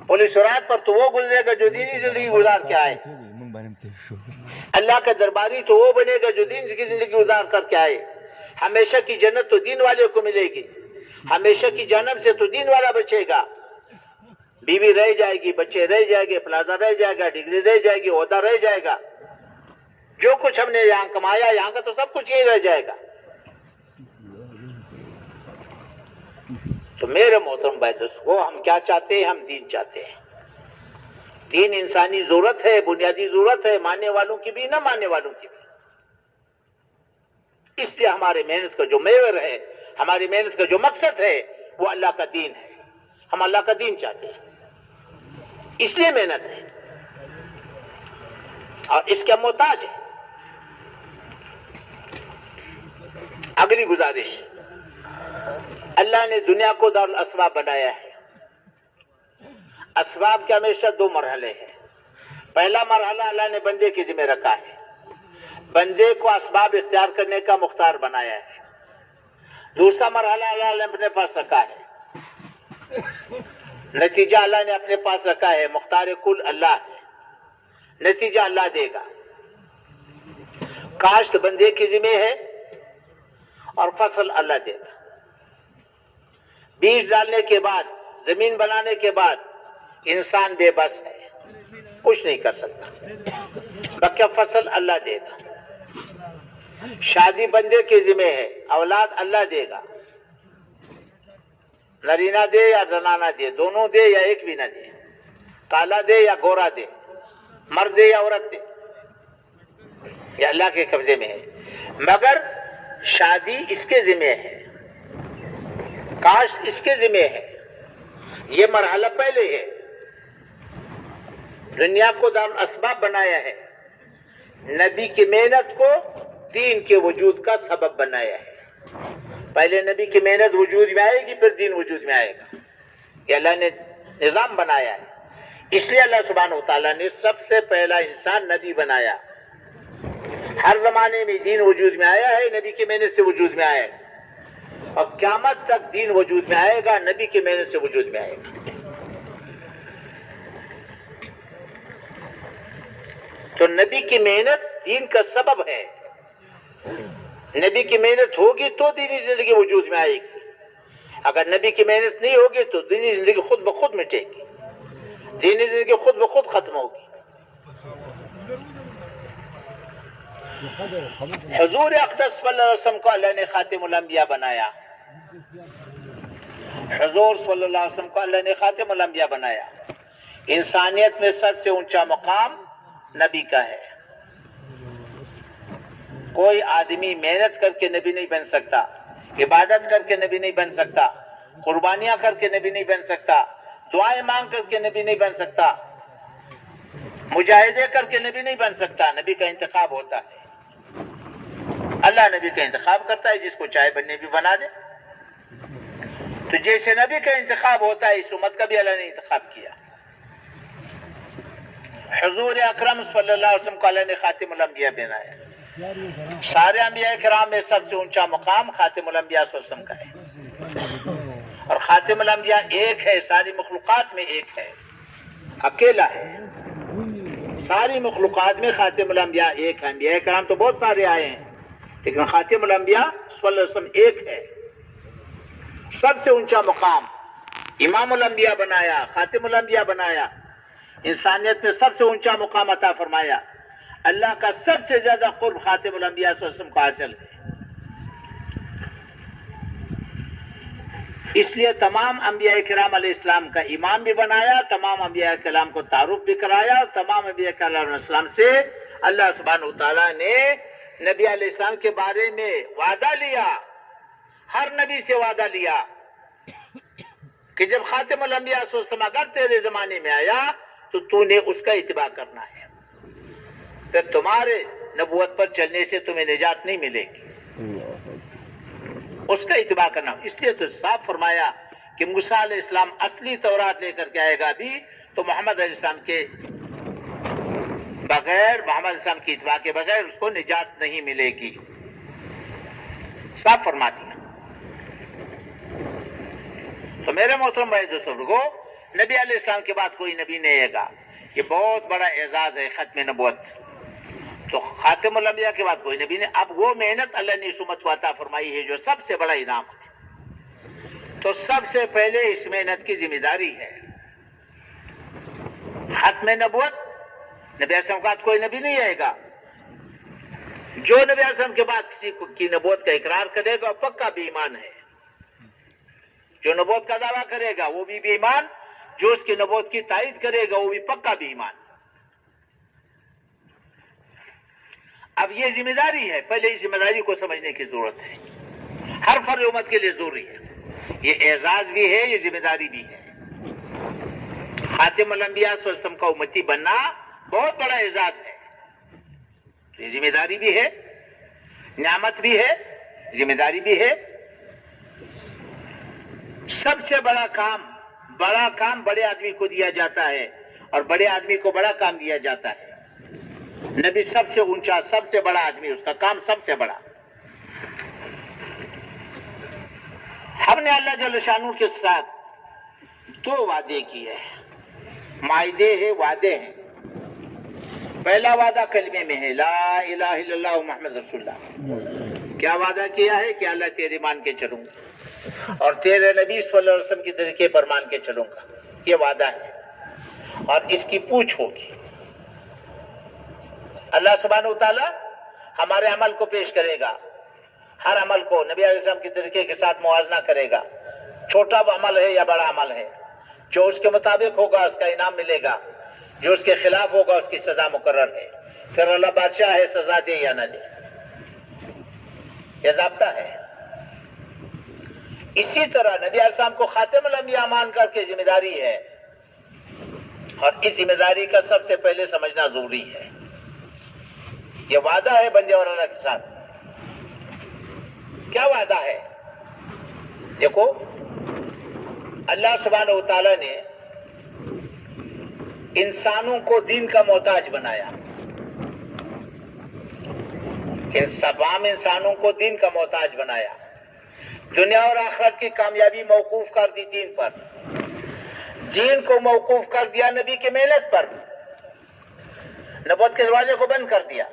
پولیس رات پر تو وہ گزرے گا جو دینی زندگی گزار کے آئے. اللہ کا درباری تو وہ بنے گا جو دین کی زندگی گزار کر کے آئے. ہمیشہ کی جنت تو دین والے کو ملے گی. ہمیشہ کی جہنم سے تو دین والا بچے گا. بیوی رہ جائے گی، بچے رہ جائے گے، پلازا رہ جائے گا، ڈگری رہ جائے گی، عہدہ رہ جائے گا، جو کچھ ہم نے یہاں کمایا یہاں کا تو سب کچھ یہی رہ جائے گا. تو میرے محترم بھائی دوستو، ہم کیا چاہتے ہیں؟ ہم دین چاہتے ہیں. دین انسانی ضرورت ہے، بنیادی ضرورت ہے، ماننے والوں کی بھی نہ ماننے والوں کی بھی. اس لیے ہمارے محنت کا جو محور ہے، ہماری محنت کا جو مقصد ہے وہ اللہ کا دین ہے. ہم اللہ کا دین چاہتے ہیں، اس لیے محنت ہے اور اس کے محتاج ہے. اگلی گزارش، اللہ نے دنیا کو دارالاسباب بنایا ہے. اسباب کے ہمیشہ دو مرحلے ہیں. پہلا مرحلہ اللہ نے بندے کے ذمہ رکھا ہے، بندے کو اسباب اختیار کرنے کا مختار بنایا ہے. دوسرا مرحلہ اللہ نے اپنے پاس رکھا ہے، نتیجہ اللہ نے اپنے پاس رکھا ہے. مختار کل اللہ ہے، نتیجہ اللہ دے گا. کاشت بندے کے ذمہ ہے اور فصل اللہ دے گا. بیج ڈالنے کے بعد، زمین بنانے کے بعد انسان بے بس ہے، کچھ نہیں کر سکتا، باقی فصل اللہ دے گا. شادی بندے کے ذمہ ہے، اولاد اللہ دے گا. نرینہ دے یا زنانہ دے، دونوں دے یا ایک بھی نہ دے، کالا دے یا گورا دے، مرد دے یا عورت دے، یہ اللہ کے قبضے میں ہے. مگر شادی اس کے ذمہ ہے، کاشت اس کے ذمہ ہے. یہ مرحلہ پہلے ہے. دنیا کو دارالاسباب بنایا ہے، نبی کی محنت کو دین کے وجود کا سبب بنایا ہے. پہلے نبی کی محنت وجود میں آئے گی، پھر دین وجود میں آئے گا. یہ اللہ نے نظام بنایا ہے. اس لیے اللہ سبحانہ وتعالیٰ نے سب سے پہلا انسان نبی بنایا. ہر زمانے میں دین وجود میں آیا ہے، نبی کی محنت سے وجود میں آیا ہے، اور قیامت تک دین وجود میں آئے گا، نبی کی محنت سے وجود میں آئے گا. تو نبی کی محنت دین کا سبب ہے. نبی کی محنت ہوگی تو دینی زندگی وجود میں آئے گی. اگر نبی کی محنت نہیں ہوگی تو دینی زندگی خود بخود مٹے گی، دینی زندگی خود بخود ختم ہوگی. حضور اقدس صلی اللہ علیہ وسلم کو اللہ نے خاتم الانبیاء بنایا. حضور صلی اللہ علیہ وسلم کو اللہ نے خاتم الانبیاء بنایا. انسانیت میں سب سے اونچا مقام نبی کا ہے. کوئی آدمی محنت کر کے نبی نہیں بن سکتا، عبادت کر کے نبی نہیں بن سکتا، قربانیاں کر کے نبی نہیں بن سکتا، دعائیں مانگ کر کے نبی نہیں بن سکتا، مجاہدے کر کے نبی نہیں بن سکتا. نبی کا انتخاب ہوتا ہے. اللہ نبی کا انتخاب کرتا ہے، جس کو چاہے بننے بھی بنا دے. تو جیسے نبی کا انتخاب ہوتا ہے، اس امت کا بھی اللہ نے انتخاب کیا. حضور اکرم صلی اللہ علیہ وسلم کو اللہ نے خاتم الانبیاء بنایا. سارے انبیاء کرام میں سب سے اونچا مقام خاتم الانبیاء صلی اللہ علیہ وسلم کا ہے. اور خاتم الانبیاء ایک ہے، ساری مخلوقات میں ایک ہے، اکیلا ہے. ساری مخلوقات میں خاتم الانبیاء ایک ہے. انبیاء کرام تو بہت سارے آئے ہیں، لیکن خاتم الانبیاء صلی اللہ علیہ وسلم ایک ہے. سب سے اونچا مقام امام الانبیاء بنایا، خاتم الانبیاء بنایا. انسانیت میں سب سے اونچا مقام عطا فرمایا. اللہ کا سب سے زیادہ قرب خاتم الانبیاء صلی اللہ علیہ وسلم کو حاصل ہے. اس لیے تمام انبیاء کرام علیہ السلام کا امام بھی بنایا، تمام انبیاء کرام کو تعارف بھی کرایا، اور تمام انبیاء کرام علیہ السلام سے اللہ سبحانہ وتعالیٰ نے نبی علیہ السلام کے بارے میں وعدہ لیا. ہر نبی سے وعدہ لیا کہ جب خاتم الانبیاء صلی اللہ علیہ وسلم اگر تیرے زمانے میں آیا تو تو نے اس کا اتباع کرنا ہے، پھر تمہارے نبوت پر چلنے سے تمہیں نجات نہیں ملے گی، اس کا اتباع کرنا. اس لیے تو صاف فرمایا کہ موسیٰ علیہ السلام اصلی تورات لے کر کے آئے گا بھی تو محمد علیہ السلام کے بغیر، محمد علیہ السلام کی اتباع کے بغیر اس کو نجات نہیں ملے گی. صاف فرما دیا. تو میرے محترم بھائی دوستوں، نبی علیہ السلام کے بعد کوئی نبی نہیں آئے گا. یہ بہت بڑا اعزاز ہے ختم نبوت. تو خاتم الانبیاء کے بعد کوئی نبی نہیں. اب وہ محنت اللہ نے اس امت کو عطا فرمائی ہے جو سب سے بڑا انعام ہے. تو سب سے پہلے اس محنت کی ذمہ داری ہے ختم نبوت. نبی علیہ السلام کے بعد کوئی نبی نہیں آئے گا. جو نبی علیہ السلام کے بعد کسی کی نبوت کا اقرار کرے گا پکا بے ایمان ہے. جو نبوت کا دعویٰ کرے گا وہ بھی بے ایمان، جو اس کی نبوت کی تائید کرے گا وہ بھی پکا بے ایمان. اب یہ ذمہ داری ہے، پہلے اس ذمہ داری کو سمجھنے کی ضرورت ہے، ہر فرد امت کے لیے ضروری ہے. یہ اعزاز بھی ہے، یہ ذمہ داری بھی ہے. خاتم الانبیاء صلی اللہ علیہ وسلم کا امتی بننا بہت بڑا اعزاز ہے. یہ ذمہ داری بھی ہے، نعمت بھی ہے، ذمہ داری بھی ہے. سب سے بڑا کام بڑے آدمی کو دیا جاتا ہے، اور بڑے آدمی کو بڑا کام دیا جاتا ہے. نبی سب سے اونچا، سب سے بڑا آدمی، اس کا کام سب سے بڑا. ہم نے اللہ جل شانہ کے ساتھ دو وعدے کیے ہیں، معاہدے ہیں، وعدے ہیں. پہلا وعدہ کلمے میں ہے، لا الہ الا اللہ محمد رسول اللہ. کیا وعدہ کیا ہے کہ اللہ تیرے مان کے چلوں گا اور تیرے نبی صلی اللہ علیہ وسلم کے طریقے پر مان کے چلوں گا. یہ وعدہ ہے، اور اس کی پوچھ ہوگی. اللہ سبحانہ وتعالی ہمارے عمل کو پیش کرے گا، ہر عمل کو نبی علیہ السلام کے طریقے کے ساتھ موازنہ کرے گا. چھوٹا عمل ہے یا بڑا عمل ہے، جو اس کے مطابق ہوگا اس کا انعام ملے گا، جو اس کے خلاف ہوگا اس کی سزا مقرر ہے. پھر اللہ بادشاہ ہے، سزا دے یا نہ دے، یہ ضابطہ ہے. اسی طرح نبی علیہ السلام کو خاتم الانبیاء مان کر کے ذمہ داری ہے، اور اس ذمہ داری کا سب سے پہلے سمجھنا ضروری ہے. یہ وعدہ ہے بندے اور اللہ کے ساتھ. کیا وعدہ ہے؟ دیکھو، اللہ سبحانہ وتعالی نے انسانوں کو دین کا محتاج بنایا. تمام انسانوں کو دین کا محتاج بنایا. دنیا اور آخرت کی کامیابی موقوف کر دی دین پر. دین کو موقوف کر دیا نبی کی محنت پر. نبوت کے دروازے کو بند کر دیا.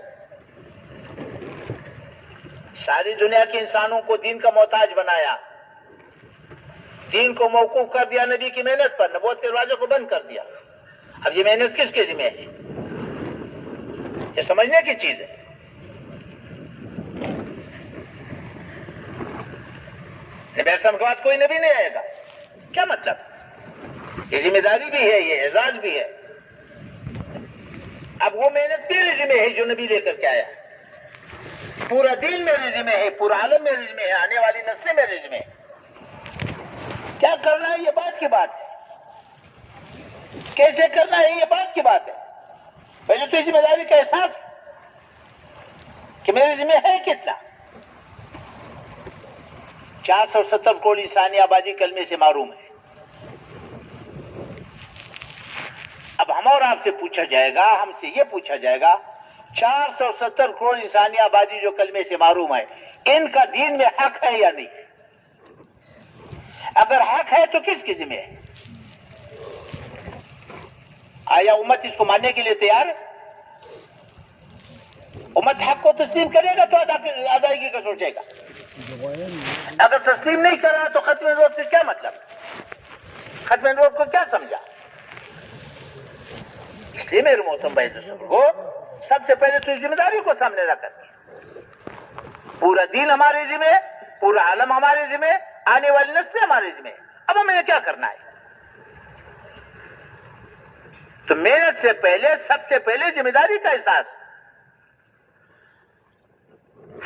ساری دنیا کے انسانوں کو دین کا محتاج بنایا. دین کو موقوف کر دیا نبی کی محنت پر. نبوت کے دروازے کو بند کر دیا. اب یہ محنت کس کے ذمہ ہے؟ یہ سمجھنے کی چیز ہے. نبی السلام کے بعد کوئی نبی نہیں آئے گا. کیا مطلب؟ یہ ذمہ داری بھی ہے، یہ اعزاز بھی ہے. اب وہ محنت میرے ذمہ ہے جو نبی لے کر کے آیا. پورا دین میرے ذمہ ہے، پورا عالم میرے ذمہ ہے، آنے والی نسلیں میرے ذمہ ہے. کیا کرنا ہے یہ بات کی بات ہے، کیسے کرنا ہے یہ بات کی بات ہے. پہلے تو ذمہ داری کا احساس کہ میرے ذمہ ہے کتنا. 470 کروڑ انسانی آبادی کلمے سے محروم ہے. اب ہم اور آپ سے پوچھا جائے گا، ہم سے یہ پوچھا جائے گا، 470 کروڑ انسانی آبادی جو کلمے سے محروم ہے، ان کا دین میں حق ہے یا نہیں ہے؟ اگر حق ہے تو کس کے ذمہ ہے؟ آیا امت اس کو ماننے کے لیے تیار ہے؟ امت حق کو تسلیم کرے گا تو ادائیگی کا سوچے گا. اگر تسلیم نہیں کر رہا تو ختم نبوت کا کیا مطلب؟ ختم نبوت کو کیا سمجھا؟ اس لیے میرے محترم بھائی دوستوں کو سب سے پہلے تو اس ذمہ داری کو سامنے رکھ کر، پورا دین ہمارے ذمہ، پورا عالم ہمارے ذمہ، آنے والی نسلیں ہمارے ذمہ. اب ہمیں کیا کرنا ہے؟ تو محنت سے پہلے سب سے پہلے ذمہ داری کا احساس.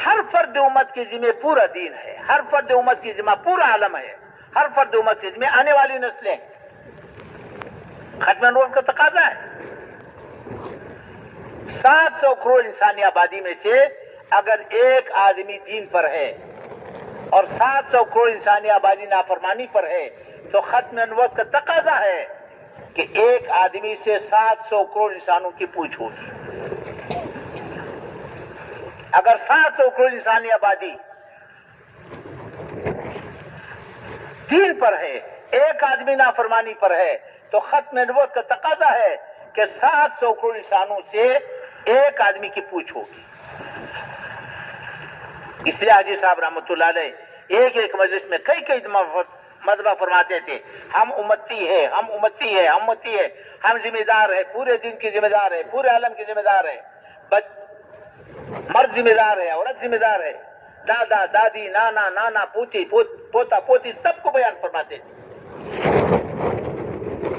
ہر فرد امت کے ذمہ پورا دین ہے، ہر فرد امت کی ذمہ پورا عالم ہے، ہر فرد امت کے ذمہ آنے والی نسلیں. ختم نبوت کا تقاضا ہے. 700 کروڑ انسانی آبادی میں سے اگر ایک آدمی دین پر ہے اور 700 کروڑ انسانی آبادی نافرمانی پر ہے تو ختم نبوت کا تقاضا ہے کہ ایک آدمی سے 700 کروڑ انسانوں کی پوچھ ہوگی. اگر 700 کروڑ انسانی آبادی دین پر ہے، ایک آدمی نافرمانی پر ہے، تو ختم نبوت کا تقاضا ہے کہ 700 کروڑ انسانوں سے ایک آدمی کی پوچھ ہوگی. اس لیے حاجی صاحب رحمۃ اللہ علیہ ایک مجلس میں کئی مرتبہ فرماتے تھے، ہم امتی ہے، ہم امتی ہے، ہم امتی ہے، ہم ذمہ دار ہے، پورے دین کی ذمہ دار ہے، پورے عالم کی ذمہ دار ہے. مرد ذمہ دار ہے، عورت ذمہ دار ہے، دادا دادی نانا نانا پوتی پوتا پوتی سب کو بیان فرماتے تھے۔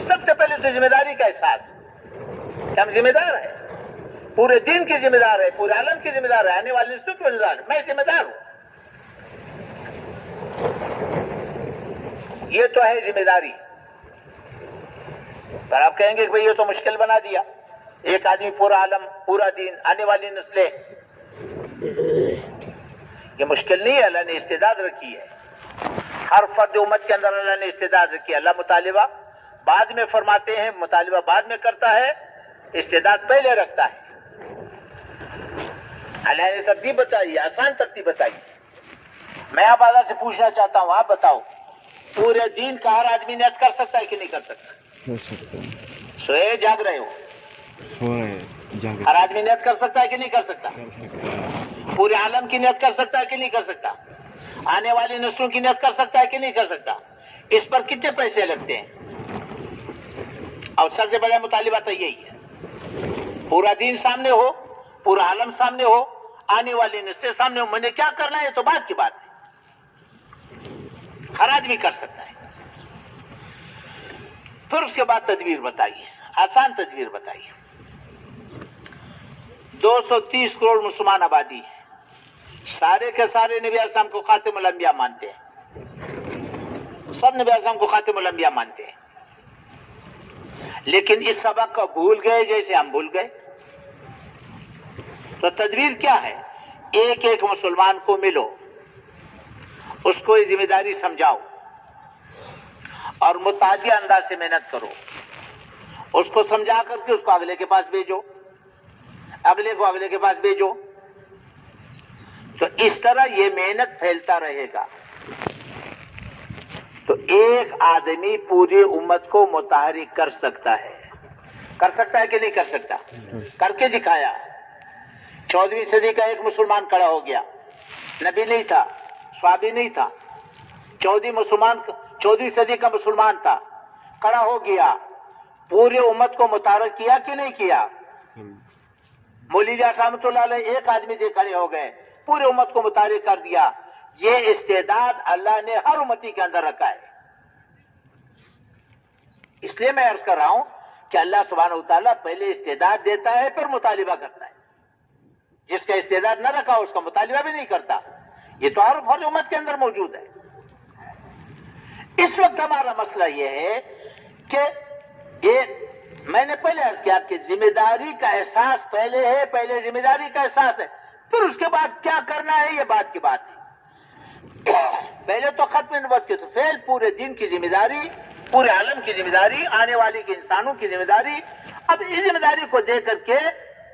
سب سے پہلے تو ذمہ داری کا احساس کہ ہم ذمہ دار ہیں، پورے دین کی ذمہ دار ہے، پورے عالم کی ذمہ دار ہے، آنے والی نسلوں کی ذمہ دار ہے، میں ذمہ دار ہوں۔ یہ تو ہے ذمہ داری۔ پر آپ کہیں گے کہ بھئی یہ تو مشکل بنا دیا، ایک آدمی پورا عالم پورا دین آنے والی نسلیں، یہ مشکل نہیں ہے، اللہ نے استعداد رکھی ہے، ہر فرد امت کے اندر اللہ نے استعداد رکھی ہے۔ اللہ مطالبہ بعد میں فرماتے ہیں، مطالبہ بعد میں کرتا ہے، استعداد پہلے رکھتا ہے۔ اللہ نے ترتیب بتائی، آسان ترتیب بتائی۔ میں آپ اللہ سے پوچھنا چاہتا ہوں، آپ بتاؤ پورے دین کا ہر آدمی نیت کر سکتا ہے کہ نہیں کر سکتا؟ کر سکتا ہے، سوئے جاگ رہے ہو، سوئے جاگ ہر آدمی نیت کر سکتا ہے کہ نہیں کر سکتا؟ کر سکتا ہے، پورے عالم کی نیت کر سکتا ہے کہ نہیں کر سکتا؟ آنے والی نسلوں کی نیت کر سکتا ہے کہ نہیں کر سکتا؟ اس پر کتنے پیسے لگتے ہیں؟ اور سب سے بڑا مطالبہ تو یہی ہے، پورا دین سامنے ہو، پورا عالم سامنے ہو، آنے والی نسلیں سامنے ہو، میں نے کیا کرنا ہے یہ تو بات کی بات ہے، ہر آدمی کر سکتا ہے۔ پھر اس کے بعد تدبیر بتائیے، آسان تدبیر بتائیے۔ 230 کروڑ مسلمان آبادی ہے، سارے کے سارے نبی علیہ السلام کو خاتم الانبیاء مانتے ہیں، سب نبی علیہ السلام کو خاتم الانبیاء مانتے ہیں، لیکن اس سبق کو بھول گئے جیسے ہم بھول گئے۔ تو تدبیر کیا ہے؟ ایک ایک مسلمان کو ملو، اس کو یہ ذمہ داری سمجھاؤ اور متعدی انداز سے محنت کرو، اس کو سمجھا کر کے اس کو اگلے کے پاس بھیجو، اگلے کو اگلے کے پاس بھیجو، تو اس طرح یہ محنت پھیلتا رہے گا۔ تو ایک آدمی پوری امت کو متحرک کر سکتا ہے کہ نہیں کر سکتا؟ کر کے دکھایا۔ 14ویں صدی کا ایک مسلمان کھڑا ہو گیا، نبی نہیں تھا، صحابی نہیں تھا، 14ویں صدی کا مسلمان تھا، کھڑا ہو گیا، پورے امت کو متحرک کیا کہ نہیں کیا؟ مولوی الیاس رحمۃ اللہ علیہ ایک آدمی سے کھڑے ہو گئے، پورے امت کو متحرک کر دیا۔ یہ استعداد اللہ نے ہر امتی کے اندر رکھا ہے۔ اس لیے میں عرض کر رہا ہوں کہ اللہ سبحانہ وتعالیٰ پہلے استعداد دیتا ہے پھر مطالبہ کرتا ہے۔ جس کا استعداد نہ رکھا اس کا مطالبہ بھی نہیں کرتا، یہ تو ہر امت کے اندر موجود ہے۔ اس وقت ہمارا مسئلہ یہ ہے کہ میں نے پہلے عرض کیا کہ ذمہ داری کا احساس پہلے ہے، پہلے ذمہ داری کا احساس ہے، پھر اس کے بعد کیا کرنا ہے یہ بات کی بات ہے۔ پہلے تو ختم نبوت کے تو فعل، پورے دین کی ذمہ داری، پورے عالم کی ذمہ داری، آنے والی کے انسانوں کی ذمہ داری۔ اب اس ذمہ داری کو دے کر کے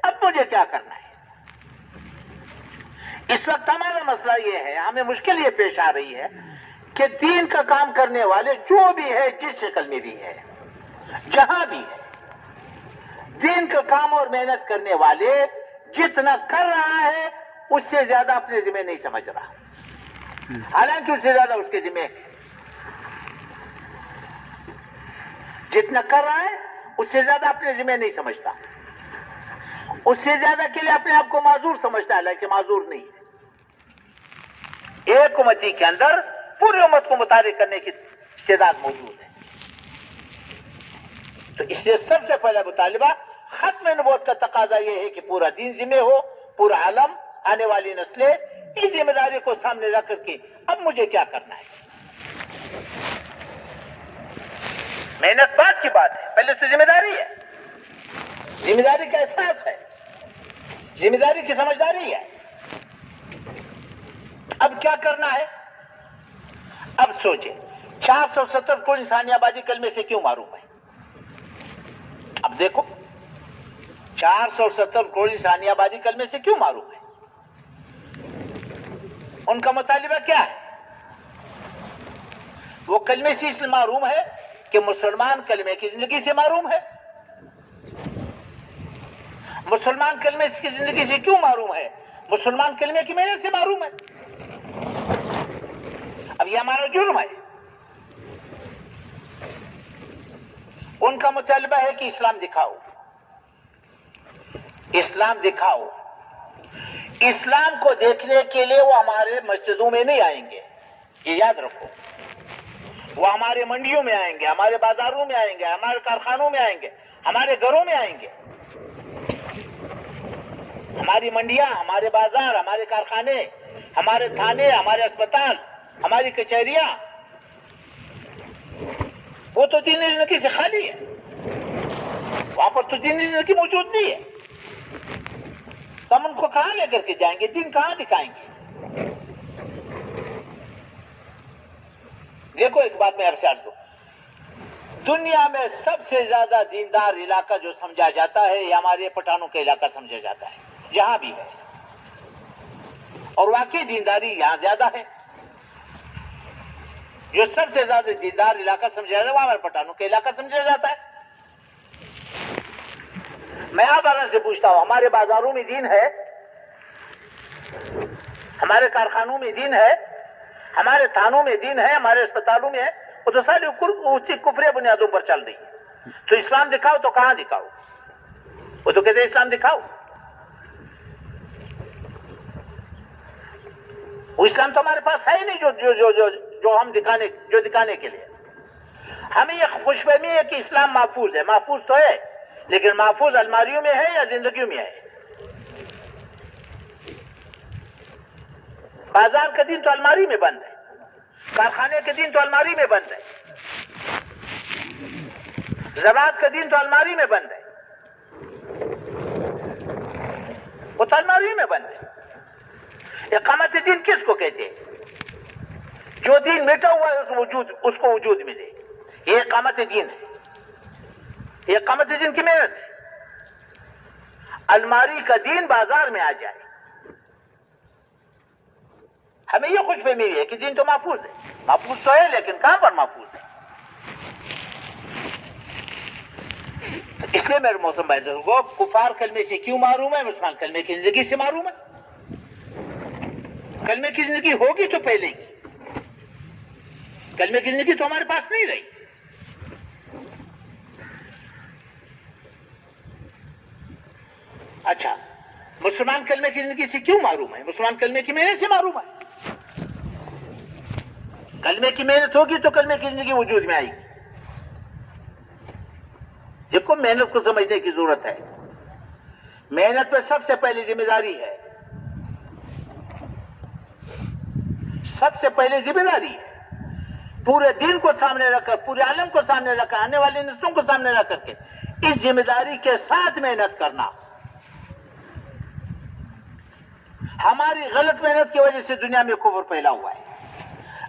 اب مجھے کیا کرنا ہے؟ اس وقت ہمارا مسئلہ یہ ہے، ہمیں مشکل یہ پیش آ رہی ہے کہ دین کا کام کرنے والے جو بھی ہے، جس شکل میں بھی ہے، جہاں بھی ہے، دین کا کام اور محنت کرنے والے جتنا کر رہا ہے اس سے زیادہ اپنے ذمہ نہیں سمجھ رہا، حالانکہ اس سے زیادہ اس کے ذمہ ہے۔ جتنا کر رہا ہے اس سے زیادہ اپنے ذمہ نہیں سمجھتا، اس سے زیادہ کے لیے اپنے آپ کو معذور سمجھتا ہے، حالانکہ معذور نہیں ہے۔ ایک امتی کے اندر پوری امت کو متحرک کرنے کی استعداد موجود ہے۔ تو اس لیے سب سے پہلا مطالبہ ختم نبوت کا تقاضا یہ ہے کہ پورا دین ذمہ ہو، پورا عالم، آنے والی نسلیں، اس ذمہ داری کو سامنے رکھ کر کے اب مجھے کیا کرنا ہے۔ محنت بعد کی بات ہے، پہلے تو ذمہ داری ہے، ذمہ داری کا احساس ہے، ذمہ داری کی سمجھداری ہے۔ اب کیا کرنا ہے؟ اب سوچیں، 470 کو انسانی آبادی کلمے سے کیوں معروم ہے؟ اب دیکھو 470 کروڑ انسانی آبادی کلمے سے کیوں معروم ہے؟ ان کا مطالبہ کیا ہے؟ وہ کلمے سے اس لیے معروم ہے کہ مسلمان کلمے کی زندگی سے معروم ہے۔ مسلمان کلمے کی زندگی سے کیوں معروم ہے؟ مسلمان کلمے کی محنت سے معروم ہے۔ اب یہ ہمارا جرم ہے۔ ان کا مطالبہ ہے کہ اسلام دکھاؤ، اسلام دکھاؤ۔ اسلام کو دیکھنے کے لیے وہ ہمارے مسجدوں میں نہیں آئیں گے، یہ یاد رکھو. وہ ہمارے منڈیوں میں آئیں گے، ہمارے بازاروں میں آئیں گے، ہمارے کارخانوں میں آئیں گے، ہمارے گھروں میں آئیں گے. ہماری منڈیاں، ہمارے بازار، ہمارے کارخانے، ہمارے تھانے، ہمارے اسپتال، ہماری کچہریاں، وہ تو دین زندگی سے خالی ہے. وہاں پر تو دین زندگی موجود نہیں ہے. تو ہم ان کو کہاں لے کر کے جائیں گے؟ دین کہاں دکھائیں گے؟ دیکھو ایک بات میں آپ سے عرض کروں، دنیا میں سب سے زیادہ دیندار علاقہ جو سمجھا جاتا ہے یہ ہمارے پٹھانوں کا علاقہ سمجھا جاتا ہے، جہاں بھی ہے. اور واقعی دینداری یہاں زیادہ ہے. جو سب سے زیادہ دیندار علاقہ سمجھا جاتا ہے وہ ہمارے پٹھانوں کا علاقہ سمجھا جاتا ہے. میں آپ سے پوچھتا ہوں، ہمارے بازاروں میں دین ہے؟ ہمارے کارخانوں میں دین ہے؟ ہمارے تھانوں میں دین ہے؟ ہمارے اسپتالوں میں ہے؟ وہ تو ساری کفری بنیادوں پر چل رہی ہے. تو اسلام دکھاؤ تو کہاں دکھاؤ؟ وہ تو کہتے ہیں اسلام دکھاؤ. وہ اسلام تو ہمارے پاس ہے ہی نہیں جو ہم دکھانے کے لیے. ہمیں یہ خوش فہمی ہے کہ اسلام محفوظ ہے. محفوظ تو ہے، لیکن محفوظ الماریوں میں ہے یا زندگیوں میں ہے؟ بازار کا دین تو الماری میں بند ہے، کارخانے کے دین تو الماری میں بند ہے، زراعت کا دین تو الماری میں بند ہے، وہ تو الماری میں بند ہے. اقامت دین کس کو کہتے ہیں؟ جو دین مٹا ہوا ہے اس کو وجود ملے، یہ اقامت دین ہے. یہ اقامت دین کی محنت ہے. الماری کا دین بازار میں آ جائے. ہمیں یہ خوش فہمی ہے کہ دین تو محفوظ ہے. محفوظ تو ہے لیکن کہاں پر محفوظ ہے؟ اس لیے میرے محترم بھائی وہ کفار کلمے سے کیوں معروم ہے؟ مسلمان کلمے کی زندگی سے معروم ہے. کلمے کی زندگی ہوگی تو پہلے کی، کلمے کی زندگی تو ہمارے پاس نہیں رہی. اچھا، مسلمان کلمے کی زندگی سے کیوں معروم ہے؟ مسلمان کلمے کی محنت سے معروم ہے. کلمے کی محنت ہوگی تو کلمے کی زندگی وجود میں آئے گی. دیکھو محنت کو سمجھنے کی ضرورت ہے. محنت پہ سب سے پہلی ذمہ داری ہے، سب سے پہلی ذمہ داری ہے پورے دین کو سامنے رکھ کر، پورے عالم کو سامنے رکھ کر، آنے والی نسلوں کو سامنے رکھ کر کے اس ذمہ داری کے ساتھ محنت کرنا. ہماری غلط محنت کی وجہ سے دنیا میں کفر پھیلا ہوا ہے.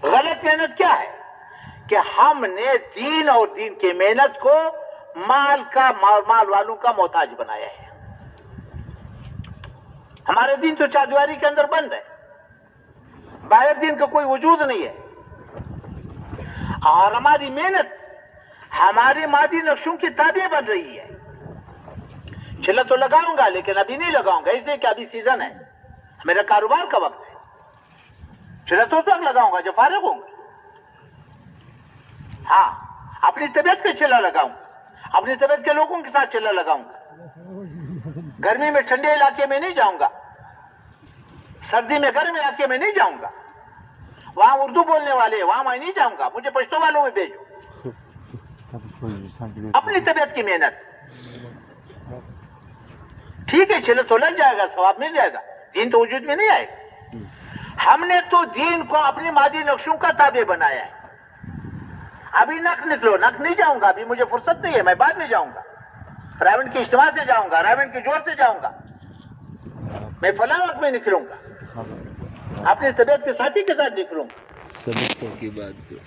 غلط محنت کیا ہے؟ کہ ہم نے دین اور دین کی محنت کو مال والوں کا محتاج بنایا ہے. ہمارے دین تو چاردیواری کے اندر بند ہے، باہر دین کا کوئی وجود نہیں ہے. اور ہماری محنت ہماری مادی نقشوں کی تابع بن رہی ہے. چلا تو لگاؤں گا لیکن ابھی نہیں لگاؤں گا، اس لیے کہ ابھی سیزن ہے، میرا کاروبار کا وقت ہے. چلا تو اس وقت لگاؤں گا جب فارغ ہوں گا. ہاں، اپنی طبیعت کا چلا لگاؤں گا، اپنی طبیعت کے لوگوں کے ساتھ چلا لگاؤں گا. گرمی میں ٹھنڈے علاقے میں نہیں جاؤں گا، سردی میں گرم علاقے میں نہیں جاؤں گا. وہاں اردو بولنے والے وہاں میں نہیں جاؤں گا، مجھے پشتو والوں میں بھیجو. اپنی طبیعت کی محنت ٹھیک ہے، چلو تو لگ جائے گا، ثواب مل جائے گا، دین تو وجود میں نہیں آئے گا. ہم نے تو دین کو اپنی مادی نقشوں کا تابع بنایا ہے. ابھی نق نکلو، نق نہیں جاؤں گا، ابھی مجھے فرصت نہیں ہے، میں بعد میں جاؤں گا، راون کے اجتماع سے جاؤں گا، راون کے جوڑ سے جاؤں گا، میں فلاں وقت میں نکلوں گا، اپنی طبیعت کے ساتھی کے ساتھ نکلوں گا.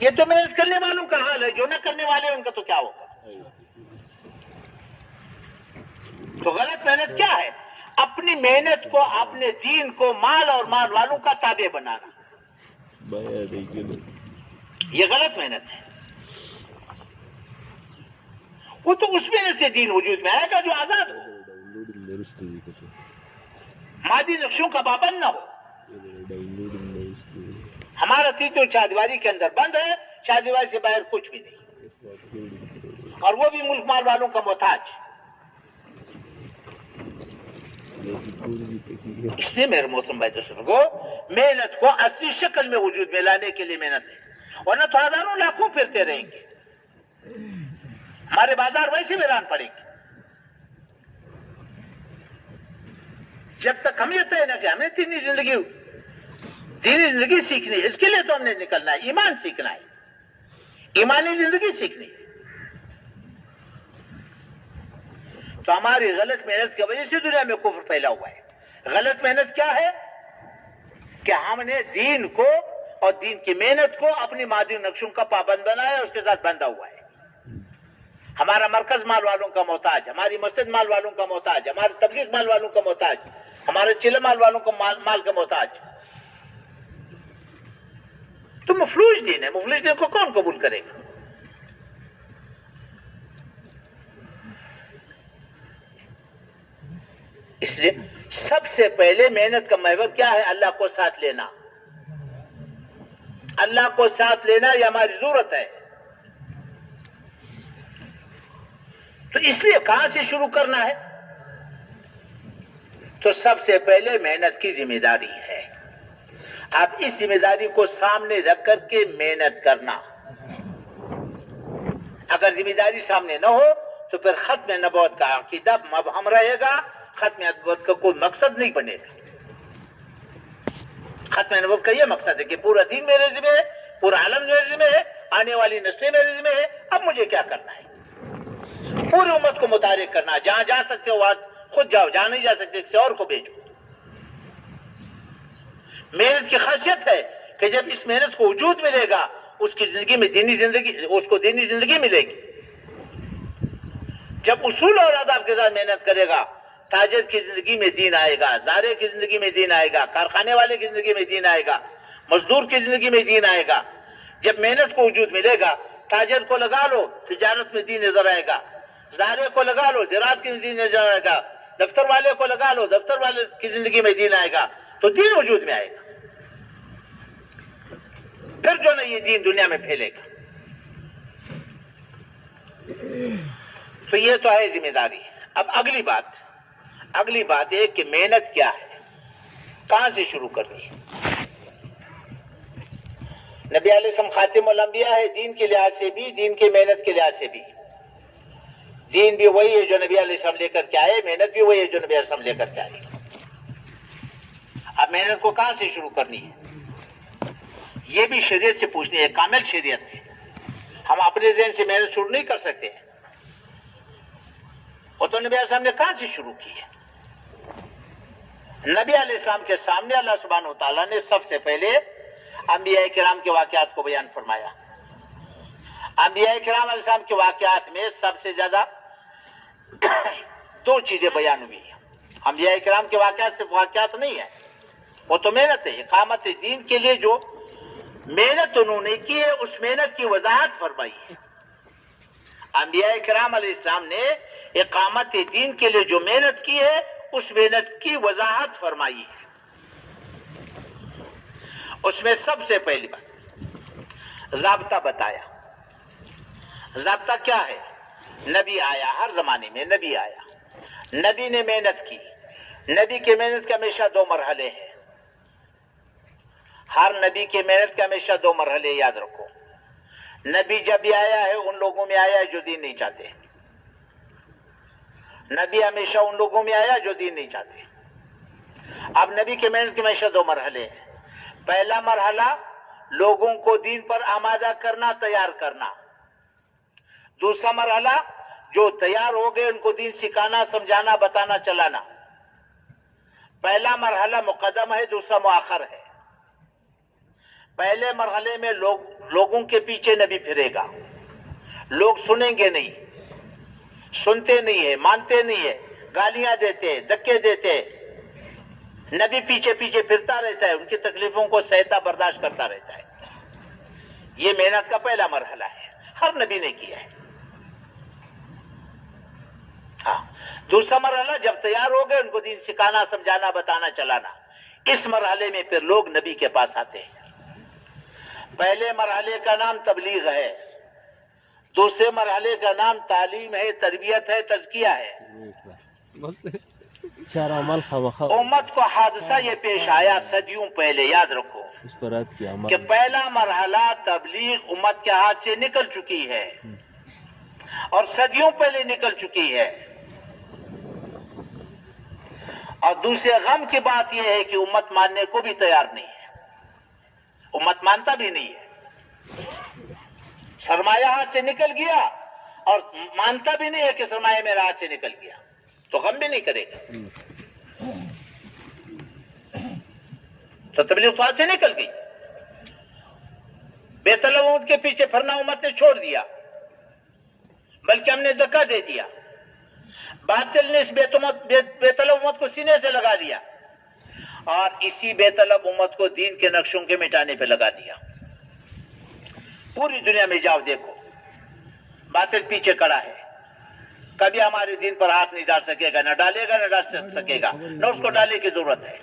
یہ تو محنت کرنے والوں کا حال ہے، جو نہ کرنے والے ان کا تو کیا ہوگا. تو غلط محنت کیا ہے؟ اپنی محنت کو، اپنے دین کو مال اور مال والوں کا تابع بنانا، یہ غلط محنت ہے. وہ تو اس محنت سے دین وجود میں آئے گا جو آزاد ہو، مادی نقشوں کا پابند نہ ہو. ہمارا دین تو چاردیواری کے اندر بند ہے، چاردیواری سے باہر کچھ بھی نہیں، اور وہ بھی ملک مال والوں کا محتاج. اس لیے میرے محترم بھائی دوستوں کو محنت کو اصلی شکل میں وجود میں لانے کے لیے محنت ہے، ورنہ تو ہزاروں لاکھوں پھرتے رہیں گے، ہمارے بازار ویسے ویران پڑیں گے۔ جب تک ہم یہ طے نہ کہ ہمیں دینی زندگی سیکھنی ہے، اس کے لیے تو ہم نے نکلنا ہے، ایمان سیکھنا ہے، ایمانی زندگی سیکھنی ہے۔ تو ہماری غلط محنت کی وجہ سے دنیا میں کفر پھیلا ہوا ہے۔ غلط محنت کیا ہے کہ ہم نے دین کو اور دین کی محنت کو اپنی مادی نقشوں کا پابند بنایا، اس کے ساتھ بندھا ہوا ہے۔ ہمارا مرکز مال والوں کا محتاج، ہماری مسجد مال والوں کا محتاج، ہمارے تبلیغ مال والوں کا محتاج، ہمارے چلے مال والوں کا مال کا محتاج۔ تو مفلوج دین ہے، مفلوج دین کو کون قبول کرے گا؟ اس لیے سب سے پہلے محنت کا محور کیا ہے؟ اللہ کو ساتھ لینا۔ اللہ کو ساتھ لینا یہ ہماری ضرورت ہے۔ تو اس لیے کہاں سے شروع کرنا ہے؟ تو سب سے پہلے محنت کی ذمہ داری ہے۔ اب اس ذمہ داری کو سامنے رکھ کر کے محنت کرنا۔ اگر ذمہ داری سامنے نہ ہو تو پھر ختم نبوت کا عقیدہ مبہم رہے گا، ختم نبوت کا کوئی مقصد نہیں بنے گا۔ ختم نبوت کا یہ مقصد ہے کہ پورا دین میرے ذمہ ہے، پورا عالم میرے ذمہ ہے، آنے والی نسلیں میرے ذمہ ہے، اب مجھے کیا کرنا ہے؟ پوری امت کو متحرک کرنا، جہاں جا سکتے ہو وہاں خود جاؤ، جہاں نہیں جا سکتے کسی اور کو بھیجو۔ محنت کی خاصیت ہے کہ جب اس محنت کو وجود ملے گا، اس کی زندگی میں اس کو دینی زندگی ملے گی۔ جب اصول اور آداب کے ساتھ محنت کرے گا، تاجر کی زندگی میں دین آئے گا، زارے کی زندگی میں دین آئے گا، کارخانے والے کی زندگی میں دین آئے گا، مزدور کی زندگی میں دین آئے گا۔ جب محنت کو وجود ملے گا، تاجر کو لگا لو، تجارت میں دین نظر آئے گا، زارے کو لگا لو، زراعت کی دین نظر آئے گا، دفتر والے کو لگا لو، دفتر والے کی زندگی میں دین آئے گا، تو دین وجود میں آئے گا۔ پھر جو نا یہ دین دنیا میں پھیلے گا۔ تو یہ تو ہے ذمہ داری۔ اب اگلی بات ہے کہ محنت کیا ہے، کہاں سے شروع کرنی ہے؟ نبی علیہ السلام خاتم الانبیاء ہے، دین کے لحاظ سے بھی، دین کی محنت کے لحاظ سے بھی۔ دین بھی وہی ہے جو نبی علیہ السلام لے کر کے آئے، محنت بھی وہی ہے جو نبی علیہ السلام لے کر کے آئے۔ اب محنت کو کہاں سے شروع کرنی ہے؟ یہ بھی شریعت سے پوچھنی ہے، کامل شریعت ہے۔ ہم اپنے ذہن سے محنت شروع نہیں کر سکتے، وہ تو نبی علیہ السلام نے کہاں سے شروع کی ہے؟ نبی علیہ السلام کے سامنے اللہ سبحانہ و تعالیٰ نے سب سے پہلے انبیاء کرام کے واقعات کو بیان فرمایا۔ انبیاء کرام علیہ السلام کے واقعات میں سب سے زیادہ دو چیزیں بیان ہوئی ہیں۔ انبیاء کرام کے واقعات صرف واقعات نہیں ہے، وہ تو محنت ہے۔ اقامت دین کے لیے جو محنت انہوں نے کی ہے، اس محنت کی وضاحت فرمائی ہے۔ انبیاء کرام علیہ السلام نے اقامت دین کے لیے جو محنت کی ہے، اس محنت کی وضاحت فرمائی ہے۔ اس میں سب سے پہلی بات ضابطہ بتایا۔ ضابطہ کیا ہے؟ نبی آیا، ہر زمانے میں نبی آیا، نبی نے محنت کی۔ نبی کی محنت کے ہمیشہ دو مرحلے ہیں۔ ہر نبی کی محنت کے ہمیشہ دو مرحلے یاد رکھو۔ نبی جب بھی آیا ہے ان لوگوں میں آیا ہے جو دین نہیں چاہتے۔ نبی ہمیشہ ان لوگوں میں آیا جو دین نہیں چاہتے۔ اب نبی کی محنت کے ہمیشہ دو مرحلے ہیں۔ پہلا مرحلہ لوگوں کو دین پر آمادہ کرنا، تیار کرنا۔ دوسرا مرحلہ جو تیار ہو گئے ان کو دین سکھانا، سمجھانا، بتانا، چلانا۔ پہلا مرحلہ مقدم ہے، دوسرا مؤخر ہے۔ پہلے مرحلے میں لوگوں کے پیچھے نبی پھرے گا، لوگ سنیں گے نہیں، سنتے نہیں ہیں، مانتے نہیں ہیں، گالیاں دیتے، دھکے دیتے، نبی پیچھے پیچھے پھرتا رہتا ہے، ان کی تکلیفوں کو سہتا برداشت کرتا رہتا ہے۔ یہ محنت کا پہلا مرحلہ ہے، ہر نبی نے کیا ہے۔ ہاں، دوسرا مرحلہ جب تیار ہو گئے ان کو دین سکھانا، سمجھانا، بتانا، چلانا۔ اس مرحلے میں پھر لوگ نبی کے پاس آتے ہیں۔ پہلے مرحلے کا نام تبلیغ ہے، دوسرے مرحلے کا نام تعلیم ہے، تربیت ہے، تزکیہ ہے۔ چار عمل خواہ امت کو حادثہ یہ پیش آیا صدیوں پہلے، یاد رکھو اس پر رد کیا کہ عمل پہلا مرحلہ تبلیغ امت کے ہاتھ سے نکل چکی ہے اور صدیوں پہلے نکل چکی ہے. اور دوسرے غم کی بات یہ ہے کہ امت ماننے کو بھی تیار نہیں ہے، امت مانتا بھی نہیں ہے. سرمایہ ہاتھ سے نکل گیا اور مانتا بھی نہیں ہے کہ سرمایہ میرا ہاتھ سے نکل گیا، تو غم بھی نہیں کرے گا. تو تبلیغ تو ہاتھ سے نکل گئی. بے طلب امت کے پیچھے پھرنا امت نے چھوڑ دیا، بلکہ ہم نے دھکا دے دیا. باطل نے اس بے طلب امت کو سینے سے لگا دیا اور اسی بے طلب امت کو دین کے نقشوں کے مٹانے پہ لگا دیا. پوری دنیا میں جاؤ دیکھو، باطل پیچھے کڑا ہے، کبھی ہمارے دین پر ہاتھ نہیں ڈال سکے گا، نہ ڈالے گا نہ ڈال سکے گا، نہ اس کو ڈالنے کی ضرورت ہے.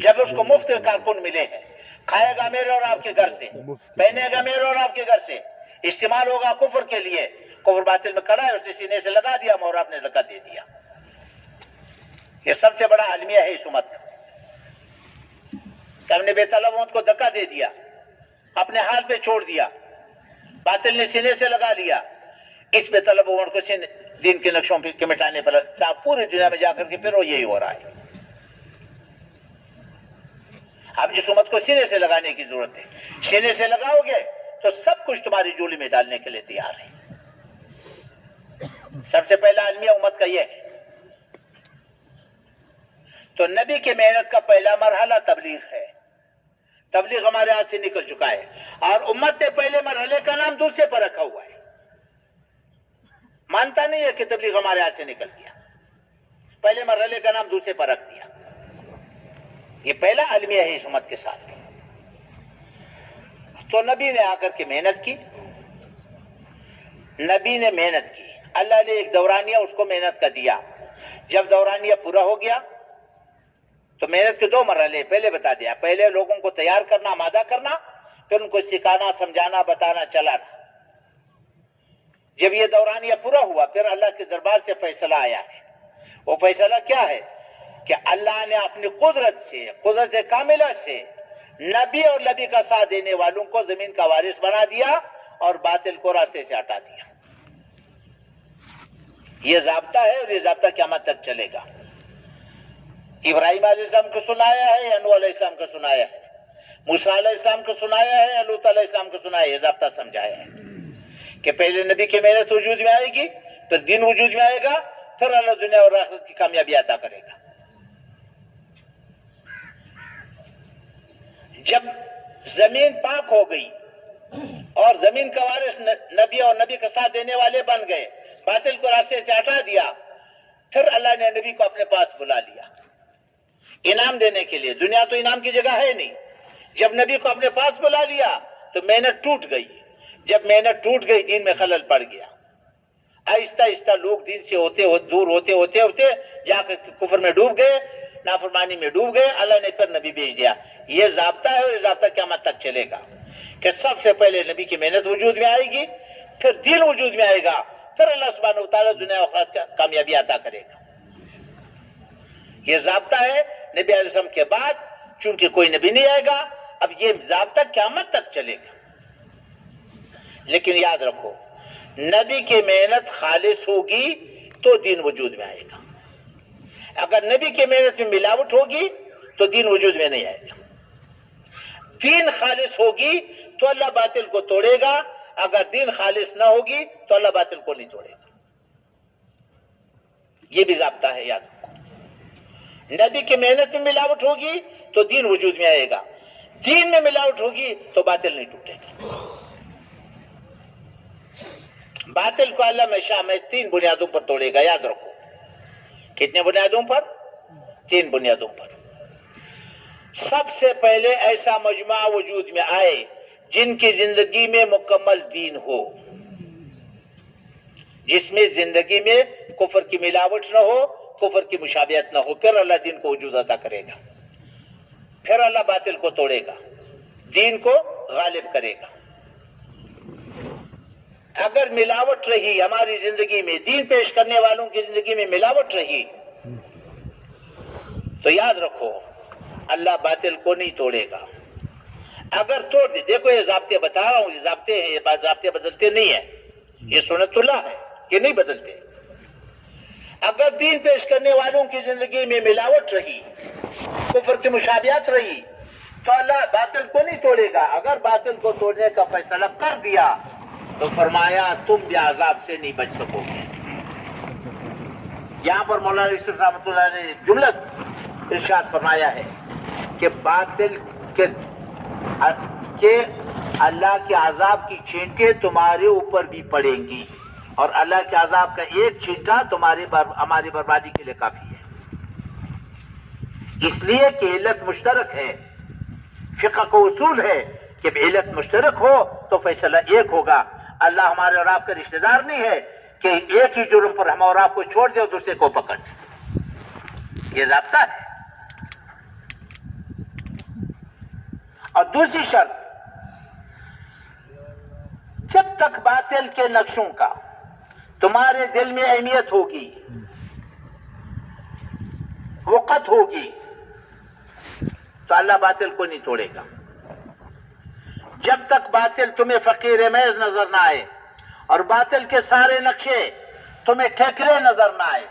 جب اس کو مفت کارکن ملے ہیں، کھائے گا میرے اور آپ کے گھر سے، پہنے گا میرے اور آپ کے گھر سے، استعمال ہوگا کفر کے لیے. کفر باطل میں کڑا ہے، اس نے سینے سے لگا دیا اور آپ نے دھکا دے دیا. یہ سب سے بڑا المیہ ہے اس امت کا کہ ہم نے بے طلب امت کو دھکا دے دیا، اپنے حال پہ چھوڑ دیا، باطل نے سینے سے لگا لیا. اس بے طلب امت کو دین کے نقشوں کے مٹانے پر پوری دنیا میں جا کر کے پھر وہ یہی ہو رہا ہے. اب اس امت کو سینے سے لگانے کی ضرورت ہے. سینے سے لگاؤ گے تو سب کچھ تمہاری جولی میں ڈالنے کے لیے تیار ہے. سب سے پہلا المیہ امت کا یہ ہے. تو نبی کی محنت کا پہلا مرحلہ تبلیغ ہے. تبلیغ ہمارے ہاتھ سے نکل چکا ہے اور امت نے پہلے مرحلے کا نام دوسرے پر رکھا ہوا ہے. مانتا نہیں ہے کہ تبلیغ ہمارے ہاتھ سے نکل گیا، پہلے مرحلے کا نام دوسرے پر رکھ دیا. یہ پہلا المیہ ہے اس امت کے ساتھ. تو نبی نے آ کر کے محنت کی، نبی نے محنت کی، اللہ نے ایک دورانیہ اس کو محنت کا دیا. جب دورانیہ پورا ہو گیا تو محنت کے دو مرحلے پہلے بتا دیا. پہلے لوگوں کو تیار کرنا، آمادہ کرنا، پھر ان کو سکھانا، سمجھانا، بتانا، چلانا. جب یہ دورانیہ پورا ہوا پھر اللہ کے دربار سے فیصلہ آیا ہے. وہ فیصلہ کیا ہے کہ اللہ نے اپنی قدرت سے، قدرت کاملہ سے نبی اور نبی کا ساتھ دینے والوں کو زمین کا وارث بنا دیا اور باطل کو راستے سے ہٹا دیا. یہ ضابطہ ہے اور یہ ضابطہ قیامت تک چلے گا. ابراہیم علیہ السلام کو سنایا ہے یا نوح علیہ السلام کو سنایا ہے، موسیٰ علیہ السلام کو سنایا ہے یا لوط علیہ السلام کو سنایا ہے. یہ ضابطہ سمجھایا ہے کہ پہلے نبی کی محنت وجود میں آئے گی، پھر دین وجود میں آئے گا، پھر اللہ دنیا اور آخرت کی کامیابی عطا کرے گا. جب زمین پاک ہو گئی اور زمین کا وارث نبی اور نبی کا ساتھ دینے والے بن گئے، باطل کو راستے سے ہٹا دیا، پھر اللہ نے نبی کو اپنے پاس بلا لیا انعام دینے کے لیے. دنیا تو انعام کی جگہ ہے نہیں. جب نبی کو اپنے پاس بلا لیا تو محنت ٹوٹ گئی. جب محنت ٹوٹ گئی دین میں خلل پڑ گیا. آہستہ آہستہ لوگ دین سے دور ہوتے جا کر کفر میں ڈوب گئے، نافرمانی میں ڈوب گئے. اللہ نے پھر نبی بھیج دیا. یہ ضابطہ ہے اور یہ ضابطہ قیامت تک چلے گا کہ سب سے پہلے نبی کی محنت وجود میں آئے گی، پھر دین وجود میں آئے گا، پھر اللہ سبحانہ وتعالی دنیا و آخرت کا کامیابی عطا کرے گا. یہ ضابطہ ہے. نبی علیہ السلام کے بعد چونکہ کوئی نبی نہیں آئے گا، اب یہ ضابطہ قیامت تک چلے گا. لیکن یاد رکھو، نبی کی محنت خالص ہوگی تو دین وجود میں آئے گا. اگر نبی کی محنت میں ملاوٹ ہوگی تو دین وجود میں نہیں آئے گا. دین خالص ہوگی تو اللہ باطل کو توڑے گا، اگر دین خالص نہ ہوگی تو اللہ باطل کو نہیں توڑے گا. یہ بھی ضابطہ ہے، یاد رکھو. نبی کی محنت میں ملاوٹ ہوگی تو دین وجود میں آئے گا، دین میں ملاوٹ ہوگی تو باطل نہیں ٹوٹے گا. باطل کو اللہ ہمیشہ میں 3 بنیادوں پر توڑے گا، یاد رکھو. کتنے بنیادوں پر؟ 3 بنیادوں پر. سب سے پہلے ایسا مجمع وجود میں آئے جن کی زندگی میں مکمل دین ہو، جس میں زندگی میں کفر کی ملاوٹ نہ ہو، کفر کی مشابہت نہ ہو، پھر اللہ دین کو وجود عطا کرے گا. پھر اللہ باطل کو توڑے گا، دین کو غالب کرے گا. اگر ملاوٹ رہی ہماری زندگی میں، دین پیش کرنے والوں کی زندگی میں ملاوٹ رہی تو یاد رکھو اللہ باطل کو نہیں توڑے گا. اگر توڑ دے، دیکھو یہ ضابطے بتا رہا ہوں، یہ ضابطے ہیں، یہ ضابطے بدلتے نہیں ہیں، یہ سنت اللہ ہے، یہ نہیں بدلتے. اگر دین پیش کرنے والوں کی زندگی میں ملاوٹ رہی، کفر کی مشابہت رہی، تو اللہ باطل کو نہیں توڑے گا. اگر باطل کو توڑنے کا فیصلہ کر دیا تو فرمایا تم بھی عذاب سے نہیں بچ سکو گے. یہاں پر مولانا یوسف رحمۃ اللہ نے جملہ ارشاد فرمایا ہے کہ باطل کہ اللہ کے عذاب کی چھینٹیں تمہارے اوپر بھی پڑیں گی، اور اللہ کے عذاب کا ایک چھینٹا ہماری بربادی کے لیے کافی ہے. اس لیے کہ علت مشترک ہے، فقہ کو اصول ہے کہ علت مشترک ہو تو فیصلہ ایک ہوگا. اللہ ہمارے اور آپ کا رشتہ دار نہیں ہے کہ ایک ہی جرم پر ہم اور آپ کو چھوڑ دے اور دوسرے کو پکڑ دے. یہ ضابطہ ہے. اور دوسری شرط، جب تک باطل کے نقشوں کا تمہارے دل میں اہمیت ہوگی، وقت ہوگی، تو اللہ باطل کو نہیں توڑے گا. جب تک باطل تمہیں فقیر محض نظر نہ آئے اور باطل کے سارے نقشے تمہیں ٹھیکرے نظر نہ آئے.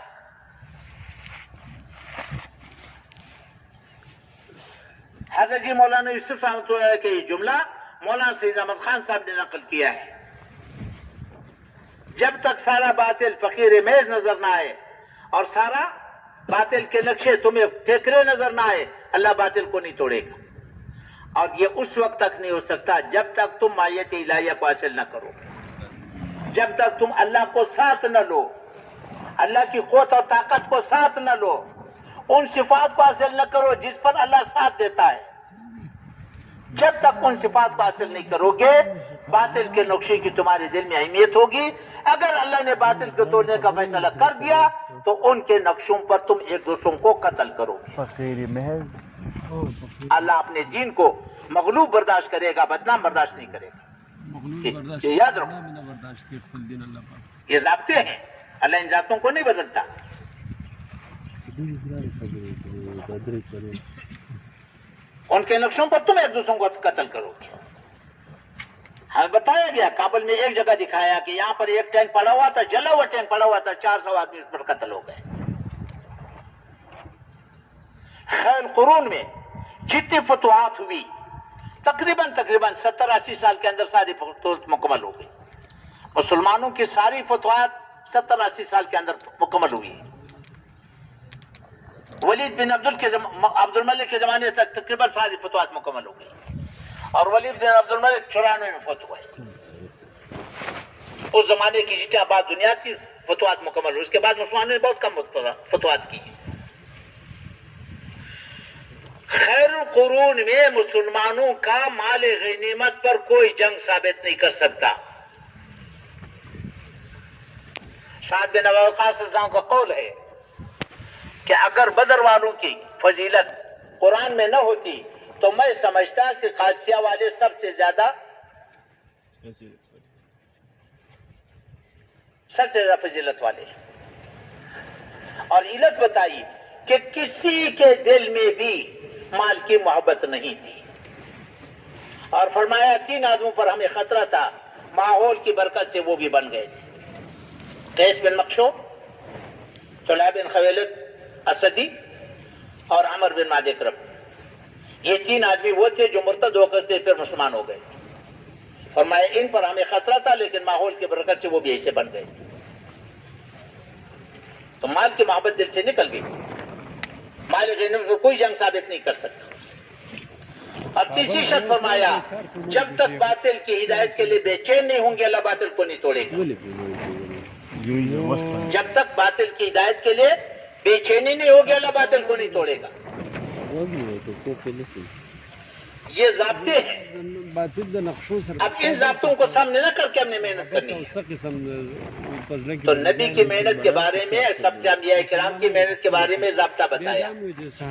حضرت جی مولانا یوسف رحمۃ اللہ علیہ کا یہ جملہ مولانا سید احمد خان صاحب نے نقل کیا ہے. جب تک سارا باطل فقیر محض نظر نہ آئے اور سارا باطل کے نقشے تمہیں ٹھیکرے نظر نہ آئے، اللہ باطل کو نہیں توڑے گا. اور یہ اس وقت تک نہیں ہو سکتا جب تک تم مائیت الہیہ کو حاصل نہ کرو، جب تک تم اللہ کو ساتھ نہ لو، اللہ کی قوت اور طاقت کو ساتھ نہ لو، ان صفات کو حاصل نہ کرو جس پر اللہ ساتھ دیتا ہے. جب تک ان صفات کو حاصل نہیں کرو گے، باطل کے نقشے کی تمہارے دل میں اہمیت ہوگی. اگر اللہ نے باطل کو توڑنے کا فیصلہ کر دیا تو ان کے نقشوں پر تم ایک دوسروں کو قتل کرو گے. فقیر محض اللہ اپنے دین کو مغلوب برداشت کرے گا، بدنام برداشت نہیں کرے گا. یہ یاد رکھو، یہ ضابطے ہیں، اللہ ان ضابطوں کو نہیں بدلتا. ان کے نقشوں پر تم ایک دوسروں کو قتل کرو گے. ہمیں بتایا گیا، کابل میں ایک جگہ دکھایا کہ یہاں پر ایک ٹینک پڑا ہوا تھا، جلا ہوا ٹینک پڑا ہوا تھا، 400 آدمی اس پر قتل ہو گئے. خیر قرون میں جتنی فتوحات ہوئی تقریباً 70-80 سال کے اندر ساری فتوحات مکمل ہو گئی. مسلمانوں کی ساری فتوحات 70-80 سال کے اندر مکمل ہوئی. ولید بن عبد الملک کے زمانے تک تقریباً ساری فتوحات مکمل ہو گئی، اور ولید بن عبد الملک 94 میں فوت ہوئے. اس زمانے کی جتنی آباد دنیا تھی فتوحات مکمل ہوئی. اس کے بعد مسلمانوں نے بہت کم فتوحات کی. خیر القرون میں مسلمانوں کا مال غنیمت پر کوئی جنگ ثابت نہیں کر سکتا. سعد بن ابی وقاص رضی اللہ عنہ کا قول ہے کہ اگر بدر والوں کی فضیلت قرآن میں نہ ہوتی تو میں سمجھتا کہ قادسیہ والے سب سے زیادہ فضیلت والے ہیں. اور علت بتائی کہ کسی کے دل میں بھی مال کی محبت نہیں تھی، اور فرمایا 3 آدموں پر ہمیں خطرہ تھا، ماحول کی برکت سے وہ بھی بن گئے تھے. قیس بن مخشوم، طلحہ بن خویلد اسدی اور عمر بن معد کرب. یہ 3 آدمی وہ تھے جو مرتد ہو کر پھر مسلمان ہو گئے تھے. فرمایا ان پر ہمیں خطرہ تھا لیکن ماحول کی برکت سے وہ بھی ایسے بن گئے تھے. تو مال کی محبت دل سے نکل گئی. مال غنیمت کو کوئی جنگ ثابت نہیں کر سکتا. اور تیسری شرط فرمایا جب تک باطل کی ہدایت کے لیے بے چین نہیں ہوں گے اللہ باطل کو نہیں توڑے گا. جب تک باطل کی ہدایت کے لیے بے چینی نہیں ہوگی اللہ باطل کو نہیں توڑے گا. یہ ضابطے ہیں. اب ان ضابطوں کو سامنے نہ کر کے ہم نے محنت کرنی ہے. تو نبی کی محنت کے بارے میں سب سے انبیاء کرام کی محنت کے بارے میں ضابطہ بتایا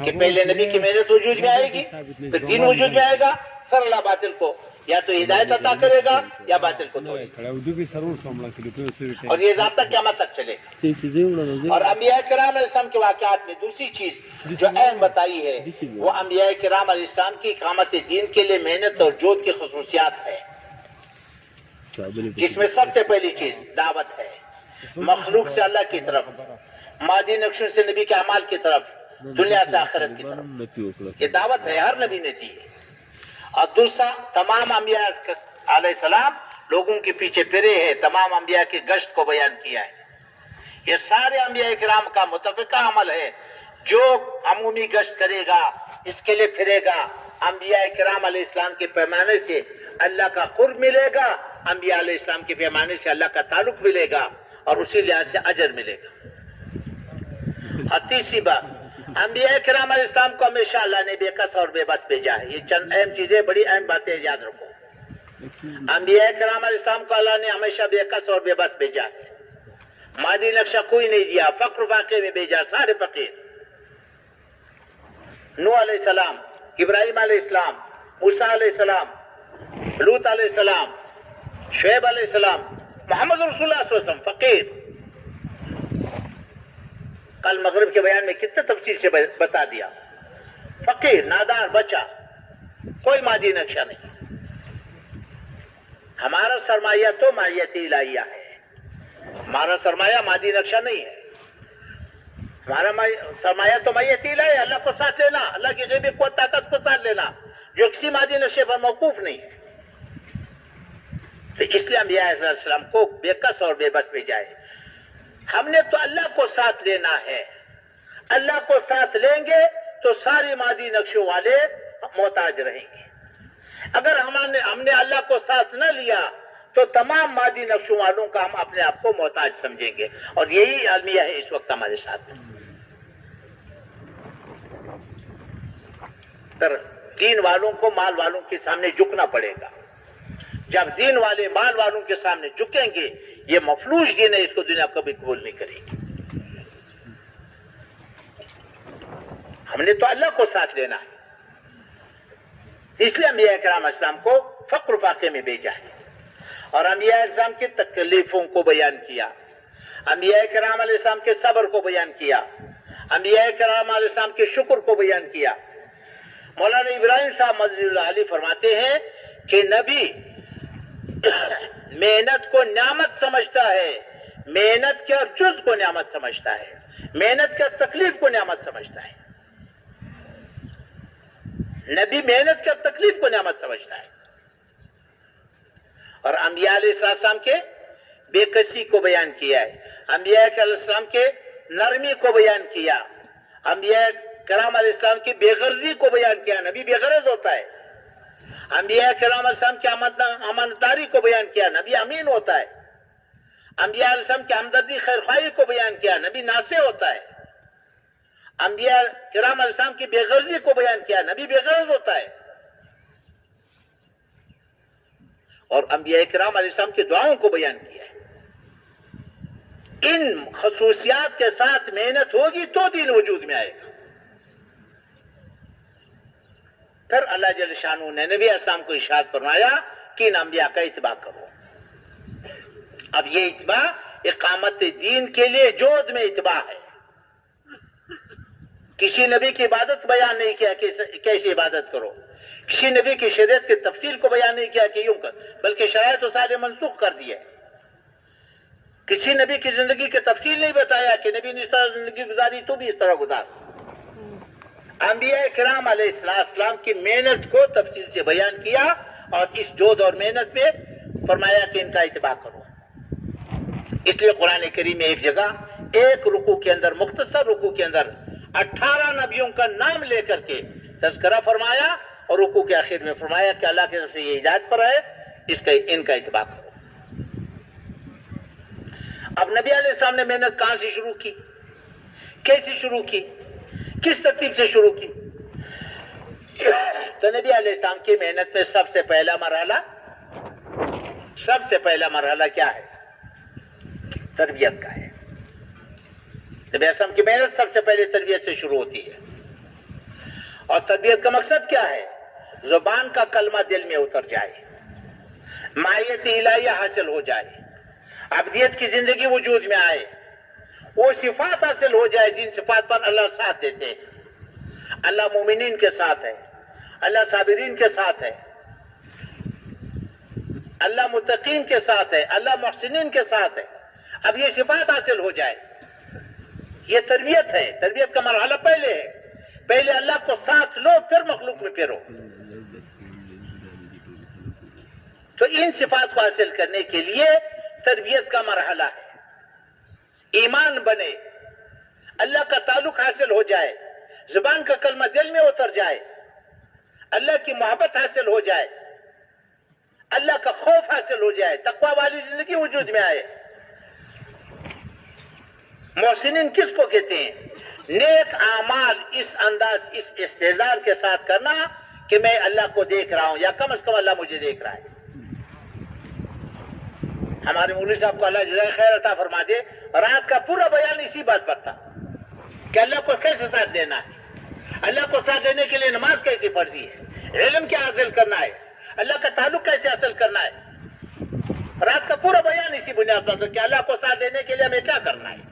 کہ پہلے نبی کی محنت وجود میں آئے گی، پھر دین وجود میں آئے گا، پھر اللہ باطل کو یا تو ہدایت عطا کرے گا یا باطل کو توڑے گا، اور یہ ضابطہ قیامت تک چلے گا۔ اور انبیاء کرام علیہ السلام کے واقعات میں دوسری چیز جو اہم بتائی ہے وہ انبیاء کرام علیہ السلام کی اقامت دین کے لیے محنت اور جہد کی خصوصیات ہے، جس میں سب سے پہلی چیز دعوت ہے، مخلوق سے اللہ کی طرف، مادی نقشوں سے نبی کے اعمال کی طرف، دنیا سے آخرت کی طرف، یہ دعوت ہے، ہر نبی نے دی ہے۔ اور دوسرا، تمام انبیاء علیہ السلام لوگوں کے پیچھے پھرے ہیں، تمام انبیاء کی گشت کو بیان کیا ہے۔ یہ سارے انبیاء کرام کا متفقہ عمل ہے، جو عمومی گشت کرے گا اس کے لیے پھرے گا، انبیاء کرام علیہ السلام کے پیمانے سے اللہ کا قرب ملے گا، انبیاء علیہ السلام کے پیمانے سے اللہ کا تعلق ملے گا، اور اسی لحاظ سے اجر ملے گا۔ اور تیسری بات، انبیاء کرام علیہ السلام کو ہمیشہ اللہ نے بے کس اور بے بس بھیجا ہے۔ یہ چند اہم چیزیں، بڑی اہم باتیں یاد رکھو۔ انبیاء کرام علیہ السلام کو اللہ نے ہمیشہ بے کس اور بے بس بھیجا ہے، مادی نقشہ کوئی نہیں دیا، فقر واقعے میں بھیجا، سارے فقیر۔ نوح علیہ السلام، ابراہیم علیہ السلام، موسیٰ علیہ السلام، لوط علیہ السلام، شعیب علیہ السلام، محمد رسول اللہ صلی اللہ علیہ وسلم، فقیر۔ کل مغرب کے بیان میں کتنے تفصیل سے بتا دیا، فقیر، نادار، بچہ، کوئی مادی نقشہ نہیں۔ ہمارا سرمایہ تو ماہیت الہیہ ہے، ہمارا سرمایہ مادی نقشہ نہیں ہے، ہمارا سرمایہ تو ماہیت الہیہ ہے، اللہ کو ساتھ لینا، اللہ کی غیبی قوت طاقت کو ساتھ لینا، جو کسی مادی نقشے پر موقوف نہیں ہے۔ تو اس لیے انبیاء علیہ السلام کو بے کس اور بے بس بھیجا ہے۔ ہم نے تو اللہ کو ساتھ لینا ہے، اللہ کو ساتھ لیں گے تو سارے مادی نقشوں والے محتاج رہیں گے۔ اگر ہم نے اللہ کو ساتھ نہ لیا تو تمام مادی نقشوں والوں کا ہم اپنے آپ کو محتاج سمجھیں گے، اور یہی المیہ ہے اس وقت ہمارے ساتھ۔ دین والوں کو مال والوں کے سامنے جھکنا پڑے گا۔ جب دین والے مال والوں کے سامنے جھکیں گے، یہ مفلوج دین ہے، اس کو دنیا کبھی قبول نہیں کرے گی۔ ہم نے تو اللہ کو ساتھ لینا ہے، اس لیے انبیاء کرام علیہ السلام کو فقر واقعے میں بھیجا ہے، اور انبیاء علیہ السلام کی تکلیفوں کو بیان کیا، انبیاء کرام علیہ السلام کے صبر کو بیان کیا، انبیاء کرام علیہ السلام کے شکر کو بیان کیا۔ مولانا ابراہیم صاحب مجزی اللہ علیہ فرماتے ہیں کہ نبی محنت کو نعمت سمجھتا ہے، محنت کے اور جز کو نعمت سمجھتا ہے، محنت کے اور تکلیف کو نعمت سمجھتا ہے۔ نبی محنت کے اور تکلیف کو نعمت سمجھتا ہے، اور انبیاء علیہ السلام کے بے کسی کو بیان کیا ہے، انبیاء علیہ السلام کے نرمی کو بیان کیا، انبیاء کرام علیہ السلام کی بے غرضی کو بیان کیا، نبی بے غرض ہوتا ہے، انبیاء کرام علیہ السلام کی امانتداری کو بیان کیا، نبی امین ہوتا ہے، انبیاء علیہ السلام کی ہمدردی خیرخواہی کو بیان کیا، نبی ناصح ہوتا ہے، انبیاء کرام علیہ السلام کی بے غرضی کو بیان کیا، نبی بے غرض ہوتا ہے، اور انبیاء کرام علیہ السلام کی دعاؤں کو بیان کیا ہے۔ ان خصوصیات کے ساتھ محنت ہوگی تو دین وجود میں آئے گا۔ پھر اللہ جل شانہ نے نبی اسلام کو ارشاد فرمایا کہ ان انبیاء کا اتباع کرو۔ اب یہ اتباع اقامت دین کے لیے جہد میں اتباع ہے۔ کسی نبی کی عبادت بیان نہیں کیا کہ کیسے عبادت کرو، کسی نبی کی شریعت کی تفصیل کو بیان نہیں کیا کہ یوں کر، بلکہ شرائط و سارے منسوخ کر دیے۔ کسی نبی کی زندگی کی تفصیل نہیں بتایا کہ نبی نے اس طرح زندگی گزاری تو بھی اس طرح گزار۔ انبیاء کرام علیہ السلام کی محنت کو تفصیل سے بیان کیا، اور اس جہد اور محنت میں فرمایا کہ ان کا اتباع کرو۔ اس لیے قرآن کریم میں ایک جگہ ایک رکوع کے اندر، مختصر رکوع کے اندر 18 نبیوں کا نام لے کر کے تذکرہ فرمایا، اور رکوع کے آخر میں فرمایا کہ اللہ کی طرف سے یہ ہدایت پر ہے، ان کا اتباع کرو۔ اب نبی علیہ السلام نے محنت کہاں سے شروع کی، کیسے شروع کی، کس ترتیب سے شروع کی؟ تو نبی علیہ السلام کی محنت میں سب سے پہلا مرحلہ کیا ہے؟ تربیت کا ہے۔ نبی علیہ السلام کی محنت سب سے پہلے تربیت سے شروع ہوتی ہے، اور تربیت کا مقصد کیا ہے؟ زبان کا کلمہ دل میں اتر جائے، معیت الہیہ حاصل ہو جائے، عبدیت کی زندگی وجود میں آئے، وہ صفات حاصل ہو جائے جن صفات پر اللہ ساتھ دیتے ہیں۔ اللہ مومنین کے ساتھ ہے، اللہ صابرین کے ساتھ ہے، اللہ متقین کے ساتھ ہے، اللہ محسنین کے ساتھ ہے۔ اب یہ صفات حاصل ہو جائے، یہ تربیت ہے۔ تربیت کا مرحلہ پہلے ہے، پہلے اللہ کو ساتھ لو پھر مخلوق میں پھرو۔ تو ان صفات کو حاصل کرنے کے لیے تربیت کا مرحلہ ہے۔ ایمان بنے، اللہ کا تعلق حاصل ہو جائے، زبان کا کلمہ دل میں اتر جائے، اللہ کی محبت حاصل ہو جائے، اللہ کا خوف حاصل ہو جائے، تقوی والی زندگی وجود میں آئے۔ محسنین کس کو کہتے ہیں؟ نیک اعمال اس انداز، اس استحضار کے ساتھ کرنا کہ میں اللہ کو دیکھ رہا ہوں، یا کم از کم اللہ مجھے دیکھ رہا ہے۔ ہمارے مولوی صاحب کو اللہ جزائے خیر عطا فرما دے، رات کا پورا بیان اسی بات پر تھا کہ اللہ کو کیسے ساتھ دینا ہے، اللہ کو ساتھ دینے کے لیے نماز کیسے پڑھنی ہے، علم کیا حاصل کرنا ہے، اللہ کا تعلق کیسے حاصل کرنا ہے۔ رات کا پورا بیان اسی بنیاد پر تھا کہ اللہ کو ساتھ دینے کے لیے ہمیں کیا کرنا ہے۔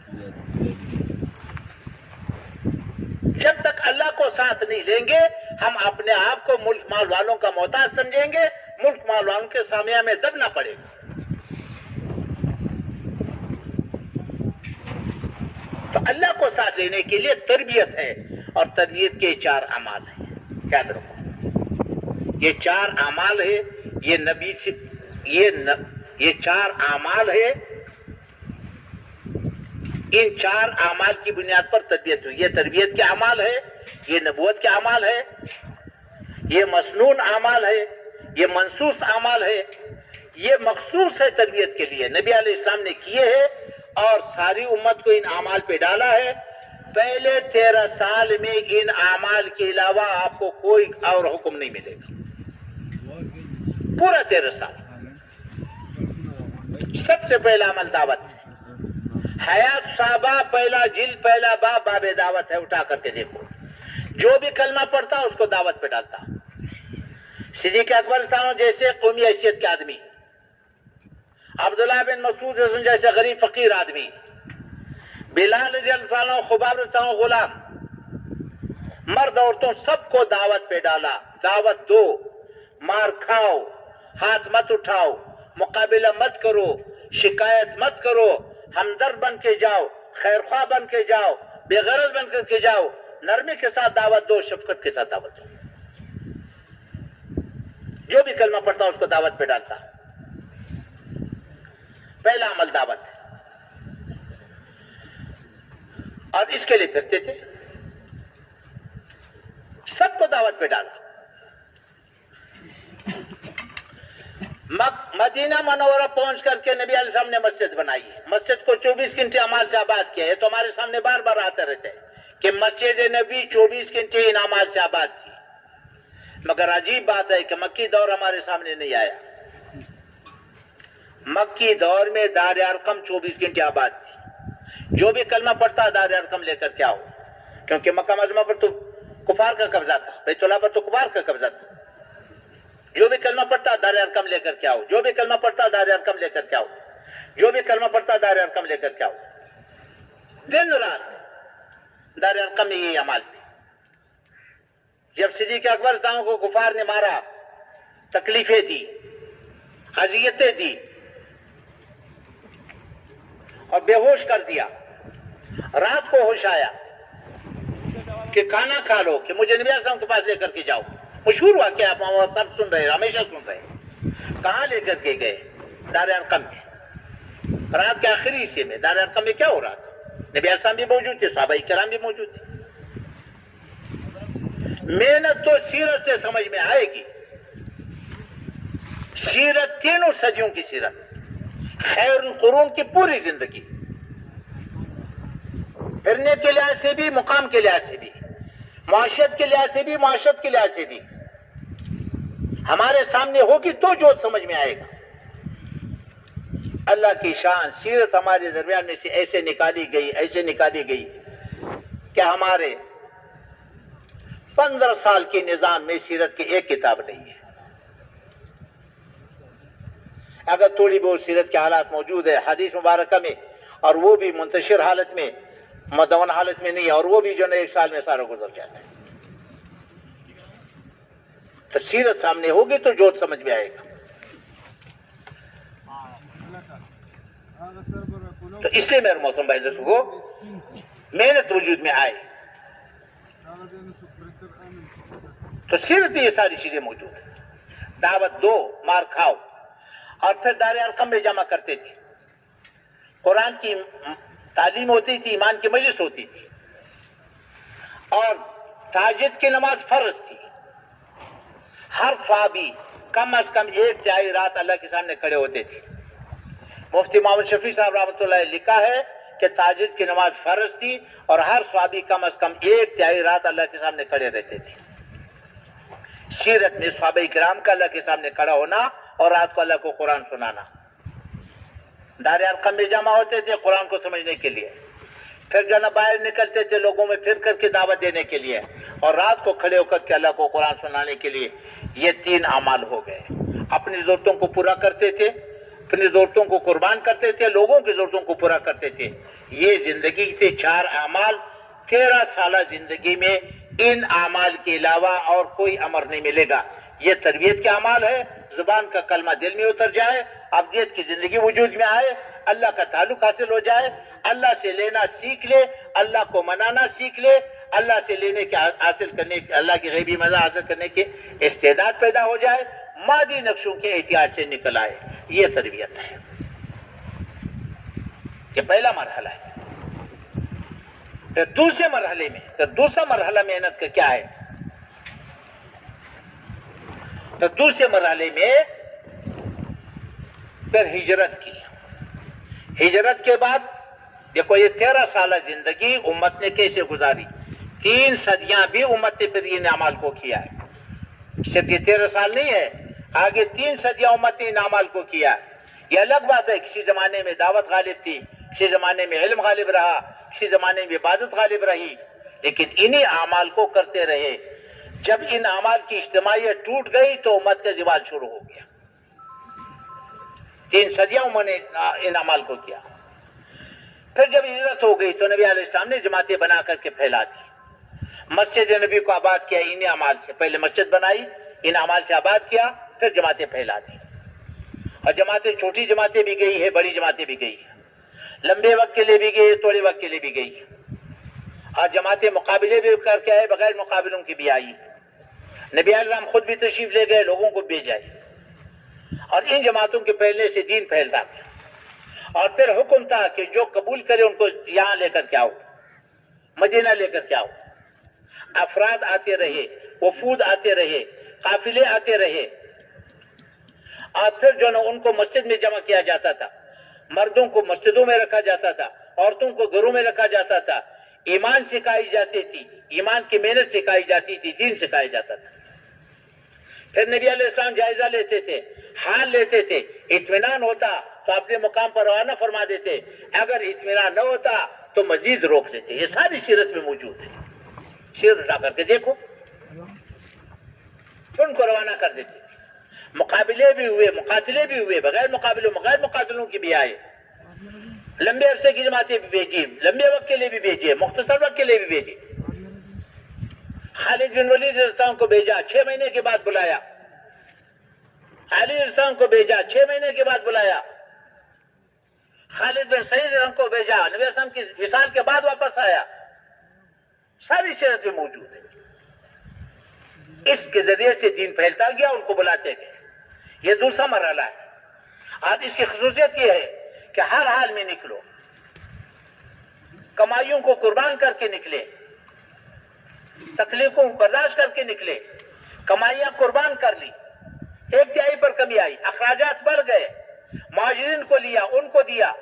جب تک اللہ کو ساتھ نہیں لیں گے ہم اپنے آپ کو ملک مال والوں کا محتاج سمجھیں گے، ملک مال والوں کے سامنے میں دبنا پڑے گا۔ تو اللہ کو ساتھ لینے کے لیے تربیت ہے، اور تربیت کے 4 اعمال ہیں، یاد رکھو یہ 4 اعمال ہے، یہ نبی سے یہ 4 اعمال ہے، ان 4 اعمال کی بنیاد پر تربیت ہوئی۔ یہ تربیت کے اعمال ہے، یہ نبوت کے اعمال ہے، یہ مسنون اعمال ہے، یہ منصوص اعمال ہے، یہ مخصوص ہے تربیت کے لیے، نبی علیہ السلام نے کیے ہیں اور ساری امت کو ان اعمال پہ ڈالا ہے۔ پہلے 13 سال میں ان اعمال کے علاوہ آپ کو کوئی اور حکم نہیں ملے گا، پورا 13 سال۔ سب سے پہلا عمل دعوت ہے۔ حیات صحابہ پہلا جلد پہلا باب، باب دعوت ہے، اٹھا کر کے دیکھو۔ جو بھی کلمہ پڑھتا اس کو دعوت پہ ڈالتا۔ صدیق اکبر جیسے قومی حیثیت کے آدمی، عبداللہ بن مسعود جیسے غریب فقیر آدمی، بلال رضی اللہ عنہ، خباب رضی اللہ عنہ غلام، مرد عورتوں سب کو دعوت پہ ڈالا۔ دعوت دو، مار کھاؤ، ہاتھ مت اٹھاؤ، مقابلہ مت کرو، شکایت مت کرو، ہمدرد بن کے جاؤ، خیر خواہ بن کے جاؤ، بے غرض بن کر کے جاؤ، نرمی کے ساتھ دعوت دو، شفقت کے ساتھ دعوت دو۔ جو بھی کلمہ پڑھتا اس کو دعوت پہ ڈالتا۔ پہلا عمل دعوت ہے، اور اس کے لیے پھرتے تھے، سب کو دعوت پہ ڈالا۔ مدینہ منورہ پہنچ کر کے نبی علیہ السلام نے مسجد بنائی ہے، مسجد کو 24 گھنٹے اعمال سے آباد کیا ہے۔ تو ہمارے سامنے بار بار آتے رہتے ہیں کہ مسجد نبی 24 گھنٹے ان اعمال سے آباد کی، مگر عجیب بات ہے کہ مکی دور ہمارے سامنے نہیں آیا۔ مکی دور میں دار ارقم 24 گھنٹے آباد تھی، جو بھی کلمہ پڑھتا دار ارقم لے کر کے آؤ، کیونکہ مکہ معظمہ پر تو کفار کا قبضہ تھا، بیت اللہ پر تو کفار کا قبضہ تھا۔ جو بھی کلمہ پڑھتا دار ارقم لے کر کے آؤ، جو بھی کلمہ پڑھتا دار ارقم لے کر کے آؤ، جو بھی کلمہ پڑھتا دار ارقم لے کر کے آؤ۔ دن رات دار ارقم میں یہ اعمال تھی۔ جب صدیق اکبر کو کفار نے مارا، تکلیفیں دی، اذیتیں دی اور بے ہوش کر دیا، رات کو ہوش آیا کہ کھانا کھا لو، کہ مجھے نبی علیہ السلام کے پاس لے کر کے جاؤ۔ مشہور واقعہ آپ سب سن رہے ہیں، ہمیشہ سن رہے ہیں۔ کہاں لے کر کے گئے؟ دار ارقم میں، رات کے آخری حصے میں۔ دار ارقم میں کیا ہو رہا تھا؟ نبی علیہ السلام بھی موجود تھے، صحابہ کرام بھی موجود تھے۔ محنت تو سیرت سے سمجھ میں آئے گی، سیرت تینوں صدیوں کی سیرت، خیر القرون کی پوری زندگی، پھرنے کے لحاظ سے بھی، مقام کے لحاظ سے بھی، معاشرت کے لحاظ سے بھی، معاشرت کے لحاظ سے بھی ہمارے سامنے ہوگی تو جو سمجھ میں آئے گا۔ اللہ کی شان، سیرت ہمارے درمیان میں سے ایسے نکالی گئی کہ ہمارے 15 سال کے نظام میں سیرت کی ایک کتاب نہیں ہے. اگر تھوڑی بہت سیرت کے حالات موجود ہے حدیث مبارکہ میں، اور وہ بھی منتشر حالت میں، مدون حالت میں نہیں ہے، اور وہ بھی جو ہے 1 سال میں سارا گزر جاتا ہے. تو سیرت سامنے ہوگی تو جوت سمجھ میں آئے گا. تو اس لیے میرے محترم بھائی دوستو کو محنت وجود میں آئے تو سیرت میں یہ ساری چیزیں موجود ہیں. دعوت دو، مار کھاؤ، اور پھر دار ارقم میں جمع کرتے تھے. قرآن کی تعلیم ہوتی تھی، ایمان کی مجلس ہوتی تھی، اور تہجد کی نماز فرض تھی. ہر صحابی کم از کم 1 تہائی رات اللہ کے سامنے کھڑے ہوتے تھے. مفتی محمد شفیع صاحب رحمۃ اللہ علیہ لکھا ہے کہ تہجد کی نماز فرض تھی اور ہر صحابی کم از کم 1 تہائی رات اللہ کے سامنے کھڑے رہتے تھے. سیرت میں صحابہ کرام کا اللہ کے سامنے کھڑا ہونا اور رات کو اللہ کو قرآن سنانا. دار ارقم میں جمع ہوتے تھے قرآن کو سمجھنے کے لیے، پھر جو نا باہر نکلتے تھے لوگوں میں پھر کر کے دعوت دینے کے لیے، اور رات کو کھڑے ہو کر کے اللہ کو قرآن سنانے کے لیے. یہ 3 اعمال ہو گئے. اپنی ضرورتوں کو پورا کرتے تھے، اپنی ضرورتوں کو قربان کرتے تھے، لوگوں کی ضرورتوں کو پورا کرتے تھے. یہ زندگی تھے 4 اعمال. 13 سالہ زندگی میں ان اعمال کے علاوہ اور کوئی امر نہیں ملے گا. یہ تربیت کے اعمال ہے. زبان کا کلمہ دل میں اتر جائے، ابدیت کی زندگی وجود میں آئے، اللہ کا تعلق حاصل ہو جائے، اللہ سے لینا سیکھ لے، اللہ کو منانا سیکھ لے، اللہ سے لینے کے حاصل کرنے، اللہ کی غیبی مزہ حاصل کرنے کی استعداد پیدا ہو جائے، مادی نقشوں کے احتیاط سے نکل آئے. یہ تربیت ہے. یہ پہلا مرحلہ ہے. پھر دوسرے مرحلے میں، پھر دوسرا مرحلہ محنت کا کیا ہے؟ پھر دوسرے مرحلے میں پھر ہجرت کی. ہجرت کے بعد دیکھو یہ 13 سالہ زندگی امت نے کیسے گزاری. 3 صدیاں بھی امت نے پھر ان اعمال کو کیا ہے. صرف یہ 13 سال نہیں ہے، آگے 3 صدیاں امت نے ان اعمال کو کیا. یہ الگ بات ہے، کسی زمانے میں دعوت غالب تھی، کسی زمانے میں علم غالب رہا، کسی زمانے میں عبادت غالب رہی، لیکن انہی اعمال کو کرتے رہے. جب ان اعمال کی اجتماعیت ٹوٹ گئی تو امت کا زوال شروع ہو گیا. 3 صدیاں انہوں نے ان اعمال کو کیا. پھر جب ہجرت ہو گئی تو نبی علیہ السلام نے جماعتیں بنا کر کے پھیلا دی. مسجد نبی کو آباد کیا ان اعمال سے. پہلے مسجد بنائی، ان اعمال سے آباد کیا، پھر جماعتیں پھیلا دی. اور جماعتیں، چھوٹی جماعتیں بھی گئی ہے، بڑی جماعتیں بھی گئی ہیں، لمبے وقت کے لیے بھی گئی، تھوڑے وقت کے لیے بھی گئی. اور جماعتیں مقابلے بھی کر کے آئے، بغیر مقابلوں کی بھی آئی. نبی علیہ السلام خود بھی تشریف لے گئے، لوگوں کو بھیجا. اور ان جماعتوں کے پھیلنے سے دین پھیلتا گیا. اور پھر حکم تھا کہ جو قبول کرے ان کو یہاں لے کر کے آؤ، مدینہ لے کر کے آؤ. افراد آتے رہے، وفود آتے رہے، قافلے آتے رہے. اور پھر جو نا ان کو مسجد میں جمع کیا جاتا تھا. مردوں کو مسجدوں میں رکھا جاتا تھا، عورتوں کو گھروں میں رکھا جاتا تھا. ایمان سکھائی جاتی تھی، ایمان کی محنت سکھائی جاتی تھی، دین سکھایا جاتا تھا. پھر نبی علیہ السلام جائزہ لیتے تھے، حال لیتے تھے. اطمینان ہوتا تو اپنے مقام پر روانہ فرما دیتے، اگر اطمینان نہ ہوتا تو مزید روک دیتے. یہ ساری سیرت میں موجود ہے. سیرت اٹھا کر کے دیکھو، ان کو روانہ کر دیتے. مقابلے بھی ہوئے، مقاتلے بھی ہوئے، بغیر مقاتلوں کی بھی آئے. لمبے عرصے کی جماعتیں بھی بھیجی، لمبے وقت کے لیے بھی بھیجے، مختصر وقت کے لیے بھی بھیجے. خالد بن ولید رضی اللہ عنہ کو بھیجا، 6 مہینے کے بعد بلایا. علی رضی اللہ عنہ کو بھیجا، 6 مہینے کے بعد بلایا. خالد بن سعید رضی اللہ عنہ کو بھیجا، نبی علیہ السلام کی وصال کے بعد واپس آیا. ساری سیرت میں موجود ہے. اس کے ذریعے سے دین پھیلتا گیا، ان کو بلاتے گئے. یہ دوسرا مرحلہ ہے. اور اس کی خصوصیت یہ ہے کہ ہر حال میں نکلو، کمائیوں کو قربان کر کے نکلے، تکلیفوں کو برداشت کر کے نکلے. کمائیاں قربان کر لی، 1 تہائی پر کمی آئی، اخراجات بڑھ گئے، مہاجرین کو لیا، ان کو دیا،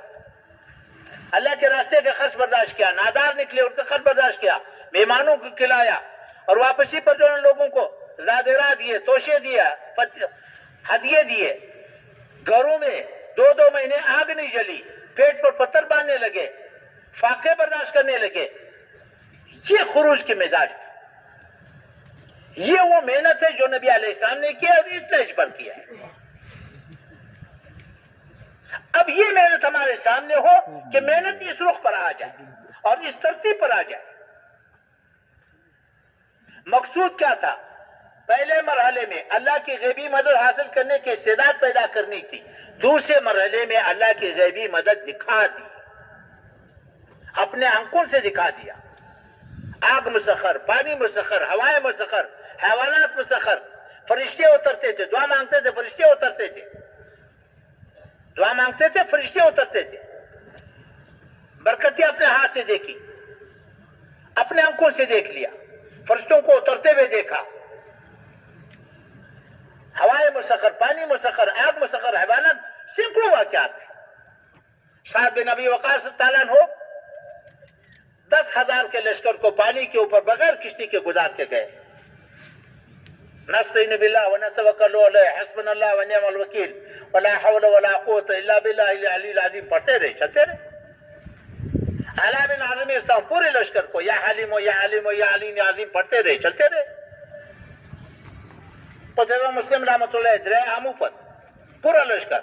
اللہ کے راستے کا خرچ برداشت کیا، نادار نکلے ان کا خرچ برداشت کیا، مہمانوں کو کھلایا، اور واپسی پر جو لوگوں کو زادرہ دیے، توشے دیا، ہدیے دیے. گھروں میں 2 مہینے آگ نہیں جلی، پیٹ پر پتھر باندھنے لگے، فاقے برداشت کرنے لگے. یہ خروج کے مزاج تھے. یہ وہ محنت ہے جو نبی علیہ السلام نے کیا اور اس نہج پر کیا ہے. اب یہ محنت ہمارے سامنے ہو کہ محنت اس رخ پر آ جائے اور اس ترتیب پر آ جائے. مقصود کیا تھا؟ پہلے مرحلے میں اللہ کی غیبی مدد حاصل کرنے کی استعداد پیدا کرنی تھی. دوسرے مرحلے میں اللہ کی غیبی مدد دکھا دی، اپنے آنکھوں سے دکھا دیا. آگ مسخر، پانی مسخر، ہوائیں مسخر، حیوانات مسخر، فرشتے اترتے تھے، دعا مانگتے تھے، فرشتے اترتے تھے، دعا مانگتے تھے، فرشتے اترتے تھے. برکتیں اپنے ہاتھ سے دیکھی، اپنے آنکھوں سے دیکھ لیا، فرشتوں کو اترتے ہوئے دیکھا. ہوائیں مسخر، پانی مسخر، آگ مسخر، حیوانات، سینکڑوں واقعات ہیں. سعد بن ابی وقاص تعالیٰ عنہ 10,000 کے لشکر کو پانی کے اوپر بغیر کشتی کے گزار کے گئے. نستعین باللہ ونتوکل علیہ حسبنا اللہ ونعم الوکیل ولا حول ولا قوت الا باللہ العلی العظیم پڑھتے رہے، چلتے رہے. اعلیٰ بن اعظم اسلام پورے لشکر کو یا حلیم و یا علیم و یا علیم عظیم پڑھتے رہے، چلتے رہے. قتیبہ مسلم رحمۃ اللہ دریا آمو پر پورا لشکر.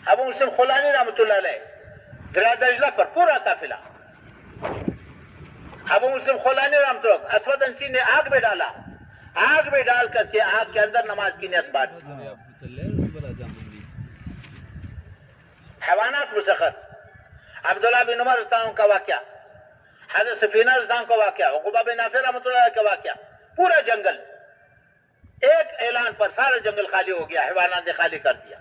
ابو مسلم خولانی رحمۃ اللہ علیہ دریا دجلہ پر پورا قافلہ. ابو مسلم خولانی رحمۃ اللہ اسود انسی نے آگ میں ڈالا، آگ میں ڈال کر کے آگ کے اندر نماز کی نیت بات کی. حیوانات مسخر. عبداللہ بن عمر رضی اللہ عنہ کا واقعہ، حضرت سفینہ رضی اللہ عنہ کا واقعہ، عقبہ بن نافع رحمۃ اللہ علیہ کا واقعہ. پورا جنگل ایک اعلان پر سارا جنگل خالی ہو گیا، حیوانات نے خالی کر دیا.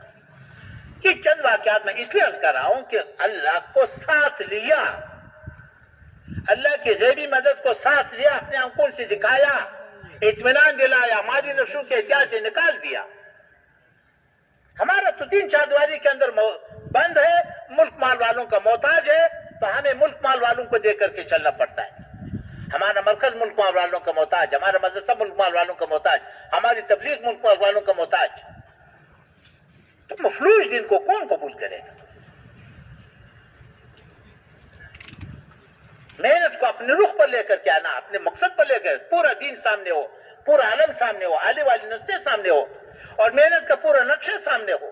یہ چند واقعات میں اس لیے عرض کر رہا ہوں کہ اللہ کو ساتھ لیا، اللہ کی غیبی مدد کو ساتھ لیا، اپنے آنکھوں سے دکھایا، اطمینان دلایا، مادی نقشوں کے احتیاط سے نکال دیا. ہمارا تو 3 چادواری کے اندر بند ہے، ملک مال والوں کا محتاج ہے، تو ہمیں ملک مال والوں کو دے کر کے چلنا پڑتا ہے. ہمارا مرکز ملک مال والوں کا محتاج، ہمارا مدرسہ ملک مال والوں کا محتاج، ہماری تبلیغ ملک مال والوں کا محتاج. تو مفلوج دین کو کون قبول کرے گا؟ محنت کو اپنے رخ پر لے کر کے آنا، اپنے مقصد پر لے کر، پورا دین سامنے ہو، پورا علم سامنے ہو، آنے والی نسلیں سامنے ہو، اور محنت کا پورا نقشہ سامنے ہو.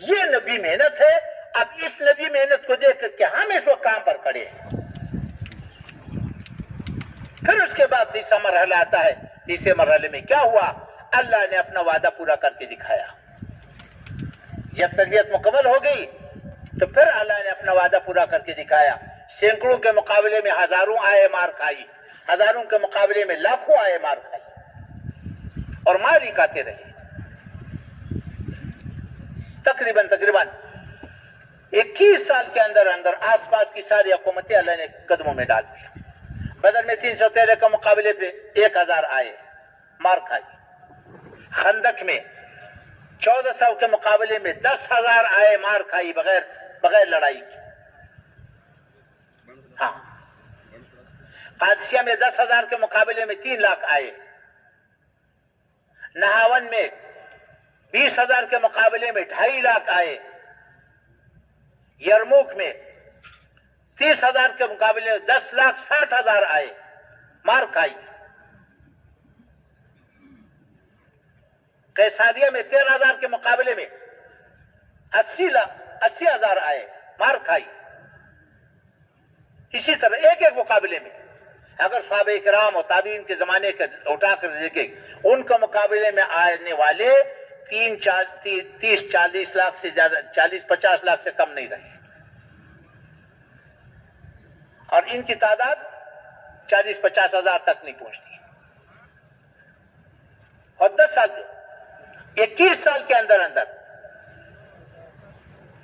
یہ نبی محنت ہے. اب اس نبی محنت کو دیکھ کر کے ہم اس وقت کام پر کھڑے ہیں. پھر اس کے بعد تیسرا مرحلہ آتا ہے. تیسرے مرحلے میں کیا ہوا؟ اللہ نے اپنا وعدہ پورا کر کے دکھایا. جب تربیت مکمل ہو گئی تو پھر اللہ نے اپنا وعدہ پورا کر کے دکھایا. سینکڑوں کے مقابلے میں ہزاروں آئے مار کھائی، ہزاروں کے مقابلے میں لاکھوں آئے مار کھائی، اور مار ہی کھاتے رہے. تقریباً 21 سال کے اندر آس پاس کی ساری حکومتیں اللہ نے قدموں میں ڈال دی. بدر میں 313 کے مقابلے پہ 1000 آئے مار کھائی. خندق میں 1400 کے مقابلے میں 10,000 آئے مار کھائی بغیر لڑائی کی. ہاں، قادسیہ میں 10,000 کے مقابلے میں 3 لاکھ آئے. نہاون میں 20,000 کے مقابلے میں 2.5 لاکھ آئے. یرموک میں 30,000 کے مقابلے میں 10,60,000 آئے مار کھائی. قیصاریہ میں 13,000 کے مقابلے میں 80,000 آئے مار کھائی. اسی طرح ایک مقابلے میں اگر صحابہ کرام اور تابعین کے زمانے کا اٹھا کر دیکھیں، ان کا مقابلے میں آنے والے 30-40 لاکھ سے زیادہ، 40-50 لاکھ سے کم نہیں رہے، اور ان کی تعداد 40-50 ہزار تک نہیں پہنچتی. اور 21 سال کے اندر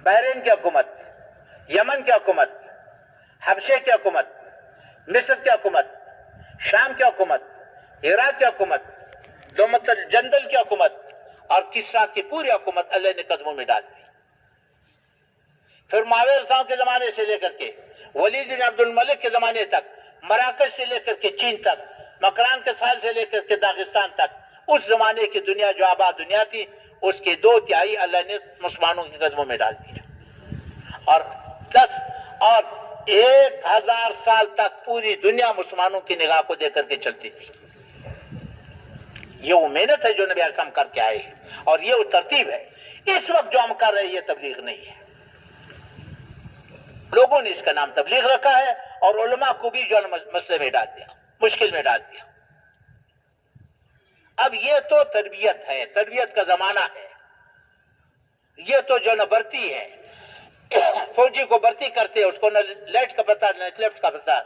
بحرین کی حکومت، یمن کی حکومت، حبشے کی حکومت، مصر کی حکومت، شام کی حکومت، عراق کی حکومت، دومت الجندل کی حکومت اور کسرا کی پوری حکومت اللہ نے قدموں میں ڈال دی. پھر معاویہ رضی اللہ عنہ کے زمانے سے لے کر کے ولید بن عبد الملک کے زمانے تک، مراکش سے لے کر کے چین تک، مکران کے سال سے لے کر کے داغستان تک، اس زمانے کی دنیا جو آباد دنیا تھی اس کے 2/3 اللہ نے مسلمانوں کے قدموں میں ڈال دیا. اور 1000 سال تک پوری دنیا مسلمانوں کی نگاہ کو دے کر کے چلتی تھی. یہ وہ محنت ہے جو نبی علیہ السلام کر کے آئے ہیں، اور یہ وہ ترتیب ہے. اس وقت جو ہم کر رہے ہیں یہ تبلیغ نہیں ہے. لوگوں نے اس کا نام تبلیغ رکھا ہے، اور علماء کو بھی جو مسئلے میں ڈال دیا، مشکل میں ڈال دیا. اب یہ تو تربیت ہے، تربیت کا زمانہ ہے. یہ تو جو نہ برتی ہے، فوجی کو برتی کرتے ہیں، اس کو نہ لیفٹ کا پتہ نہ لیفٹ کا پتہ،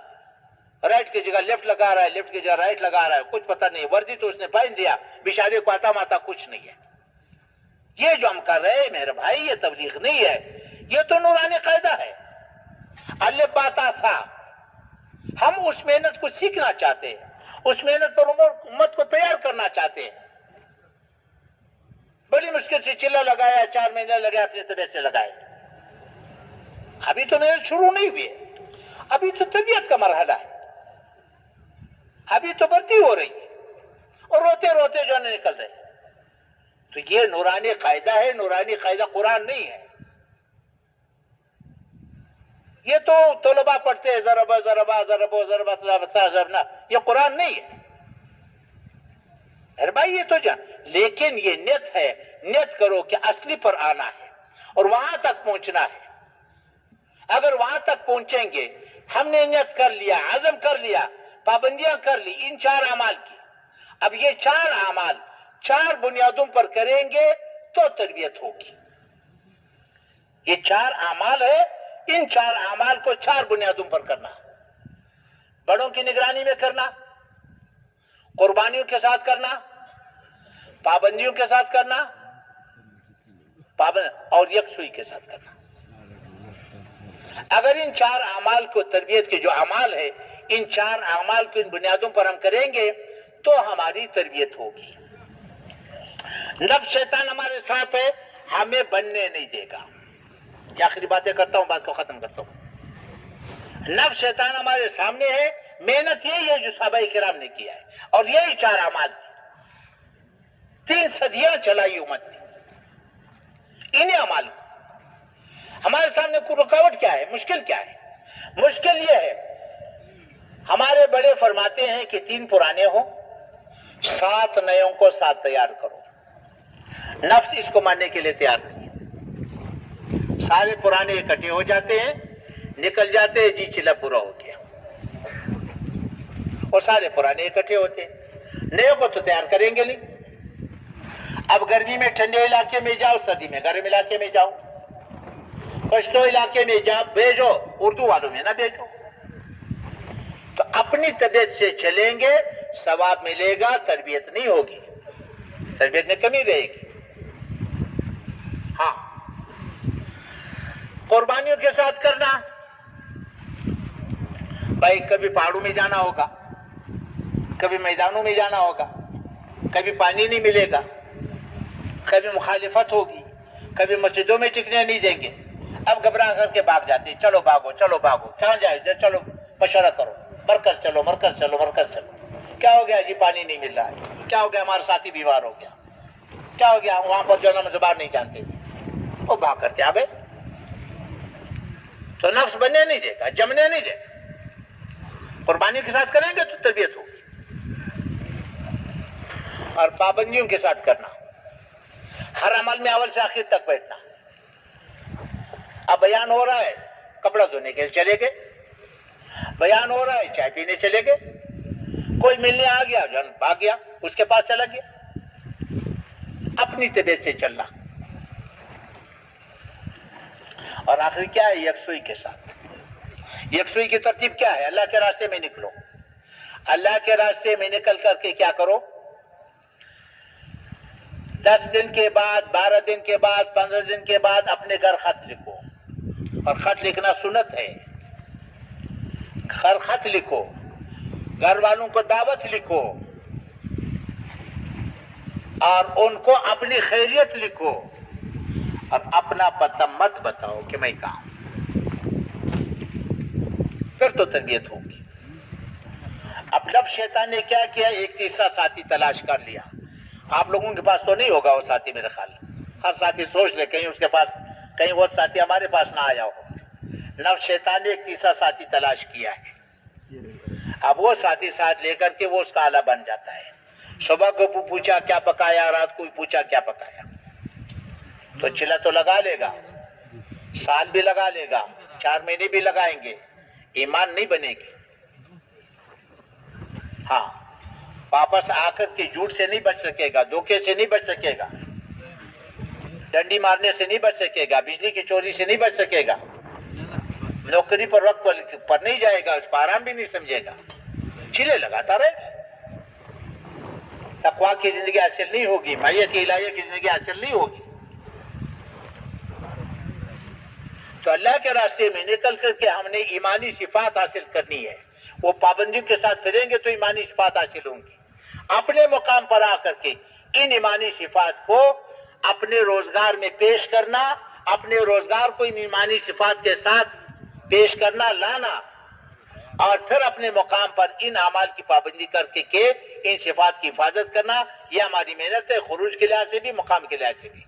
رائٹ کی جگہ لیفٹ لگا رہا ہے، لیفٹ کی جگہ رائٹ لگا رہا ہے، کچھ پتہ نہیں. وردی تو اس نے پہن دیا، بیچارے کو آتا ماتا کچھ نہیں ہے. یہ جو ہم کر رہے ہیں میرے بھائی، یہ تبلیغ نہیں ہے، یہ تو نورانی قاعدہ ہے. الف با تا ثا. ہم اس محنت کو سیکھنا چاہتے ہیں، اس محنت پر امت کو تیار کرنا چاہتے ہیں. بڑی مشکل سے چلہ لگایا، 4 مہینے لگے اپنی طبیعت سے لگائے. ابھی تو محنت شروع نہیں ہوئی ہے، ابھی تو طبیعت کا مرحلہ ہے، ابھی تو بھرتی ہو رہی ہے، اور روتے روتے جو ہے نکل رہے. تو یہ نورانی قاعدہ ہے، نورانی قاعدہ قرآن نہیں ہے. یہ تو طلباء پڑھتے ہیں ضربا ضربا ضربو ضربا ضربنا، یہ قرآن نہیں ہے. ارے بھائی یہ تو جان، لیکن یہ نیت ہے. نیت کرو کہ اصلی پر آنا ہے اور وہاں تک پہنچنا ہے. اگر وہاں تک پہنچیں گے، ہم نے نیت کر لیا، عزم کر لیا، پابندیاں کر لی ان 4 اعمال کی. اب یہ 4 اعمال 4 بنیادوں پر کریں گے تو تربیت ہوگی. یہ 4 اعمال ہے، ان 4 اعمال کو 4 بنیادوں پر کرنا. بڑوں کی نگرانی میں کرنا، قربانیوں کے ساتھ کرنا، پابندیوں کے ساتھ کرنا، اور یکسوئی کے ساتھ کرنا. اگر ان 4 اعمال کو، تربیت کے جو اعمال ہے، ان 4 اعمال کو ان بنیادوں پر ہم کریں گے تو ہماری تربیت ہوگی. نفس شیطان ہمارے ساتھ ہے، ہمیں بننے نہیں دے گا. یہ آخری باتیں کرتا ہوں، بات کو ختم کرتا ہوں. نفس شیطان ہمارے سامنے ہے. محنت یہی ہے جو صحابہ کرام نے کیا ہے، اور یہی 4 اعمال 3 صدیاں چلائی امت نے. انہیں اعمال ہمارے سامنے کوئی رکاوٹ کیا ہے؟ مشکل کیا ہے؟ مشکل یہ ہے، ہمارے بڑے فرماتے ہیں کہ 3 پرانے ہوں، 7 نئےوں کو ساتھ تیار کرو. نفس اس کو ماننے کے لیے تیار نہیں ہے. سارے پرانے اکٹھے ہو جاتے ہیں، نکل جاتے ہیں، جی چلا پورا ہو گیا، اور سارے پرانے اکٹھے ہوتے ہیں. نئے کو تو تیار کریں گے نہیں. اب گرمی میں ٹھنڈے علاقے میں جاؤ، سردی میں گرم علاقے میں جاؤ، پشتو علاقے میں جاؤ، بھیجو، اردو والوں میں نہ بھیجو. تو اپنی طبیعت سے چلیں گے، ثواب ملے گا، تربیت نہیں ہوگی، تربیت میں کمی رہے گی. ہاں، قربانیوں کے ساتھ کرنا. بھائی کبھی پہاڑوں میں جانا ہوگا، کبھی میدانوں میں جانا ہوگا، کبھی پانی نہیں ملے گا، کبھی مخالفت ہوگی، کبھی مسجدوں میں ٹکنے نہیں دیں گے. اب گھبرا کر کے بھاگ جاتے ہیں، چلو بھاگو چلو بھاگو، کہاں جائے؟ چلو مشورہ کرو، مرکز چلو مرکز چلو مرکز چلو. کیا ہو گیا جی؟ پانی نہیں مل رہا ہے. کیا ہو گیا؟ ہمارا ساتھی بیمار ہو گیا. کیا ہو گیا؟ وہاں پر جو ہے زبان نہیں جانتے، وہ بھاگ کرتے آ گئے. تو نفس بننے نہیں دے گا، جمنے نہیں دے گا. قربانی کے ساتھ کریں گے تو تربیت ہوگی. اور پابندیوں کے ساتھ کرنا، ہر عمل میں اول سے آخر تک بیٹھنا. اب بیان ہو رہا ہے، کپڑا دھونے کے لیے چلے گئے. بیان ہو رہا ہے، چائے پینے چلے گئے. کوئی ملنے آ گیا، جان بھاگ گیا، اس کے پاس چلا گیا. اپنی طبیعت سے چلنا. اور آخری کیا ہے؟ یکسوئی کے ساتھ. یکسوئی کی ترتیب کیا ہے؟ اللہ کے راستے میں نکلو. اللہ کے راستے میں نکل کر کے کیا کرو؟ 10 دن کے بعد، 12 دن کے بعد، 15 دن کے بعد اپنے گھر خط لکھو. اور خط لکھنا سنت ہے. خط لکھو، گھر والوں کو دعوت لکھو، اور ان کو اپنی خیریت لکھو، اور اپنا پتہ مت بتاؤ کہ میں کہاں ہوں. پھر تو تربیت ہوگی. اب نفس شیطان نے کیا کیا؟ ایک تیسرا ساتھی تلاش کر لیا. آپ لوگوں کے پاس تو نہیں ہوگا وہ ساتھی، میرے خیال. ہر ساتھی سوچ لے کہیں اس کے پاس، کہیں وہ ساتھی ہمارے پاس نہ آیا ہو. نفس شیطان نے ایک تیسرا ساتھی تلاش کیا ہے. اب وہ ساتھی ساتھ لے کر کے وہ اس کا آلہ بن جاتا ہے. صبح کو پوچھا کیا پکایا, رات کو پوچھا کیا پکایا, تو چلا تو لگا لے گا, سال بھی لگا لے گا, 4 مہینے بھی لگائیں گے, ایمان نہیں بنے گی. ہاں, واپس آ کر کے جھوٹ سے نہیں بچ سکے گا, دھوکے سے نہیں بچ سکے گا, ڈنڈی مارنے سے نہیں بچ سکے گا, بجلی کی چوری سے نہیں بچ سکے گا, نوکری پر وقت پر نہیں جائے گا, اس پر آرام بھی نہیں سمجھے گا, چیلے لگاتا رہے. تقویٰ کی زندگی حاصل نہیں ہوگی, معیت الہیہ کی زندگی حاصل نہیں ہوگی. تو اللہ کے راستے میں نکل کر کے ہم نے ایمانی صفات حاصل کرنی ہے. وہ پابندیوں کے ساتھ پھریں گے تو ایمانی صفات حاصل ہوں گی. اپنے مقام پر آ کر کے ان ایمانی صفات کو اپنے روزگار میں پیش کرنا, اپنے روزگار کو ان ایمانی صفات کے ساتھ پیش کرنا, لانا, اور پھر اپنے مقام پر ان اعمال کی پابندی کر کے ان صفات کی حفاظت کرنا, یہ ہماری محنت ہے, خروج کے لحاظ سے بھی, مقام کے لحاظ سے بھی.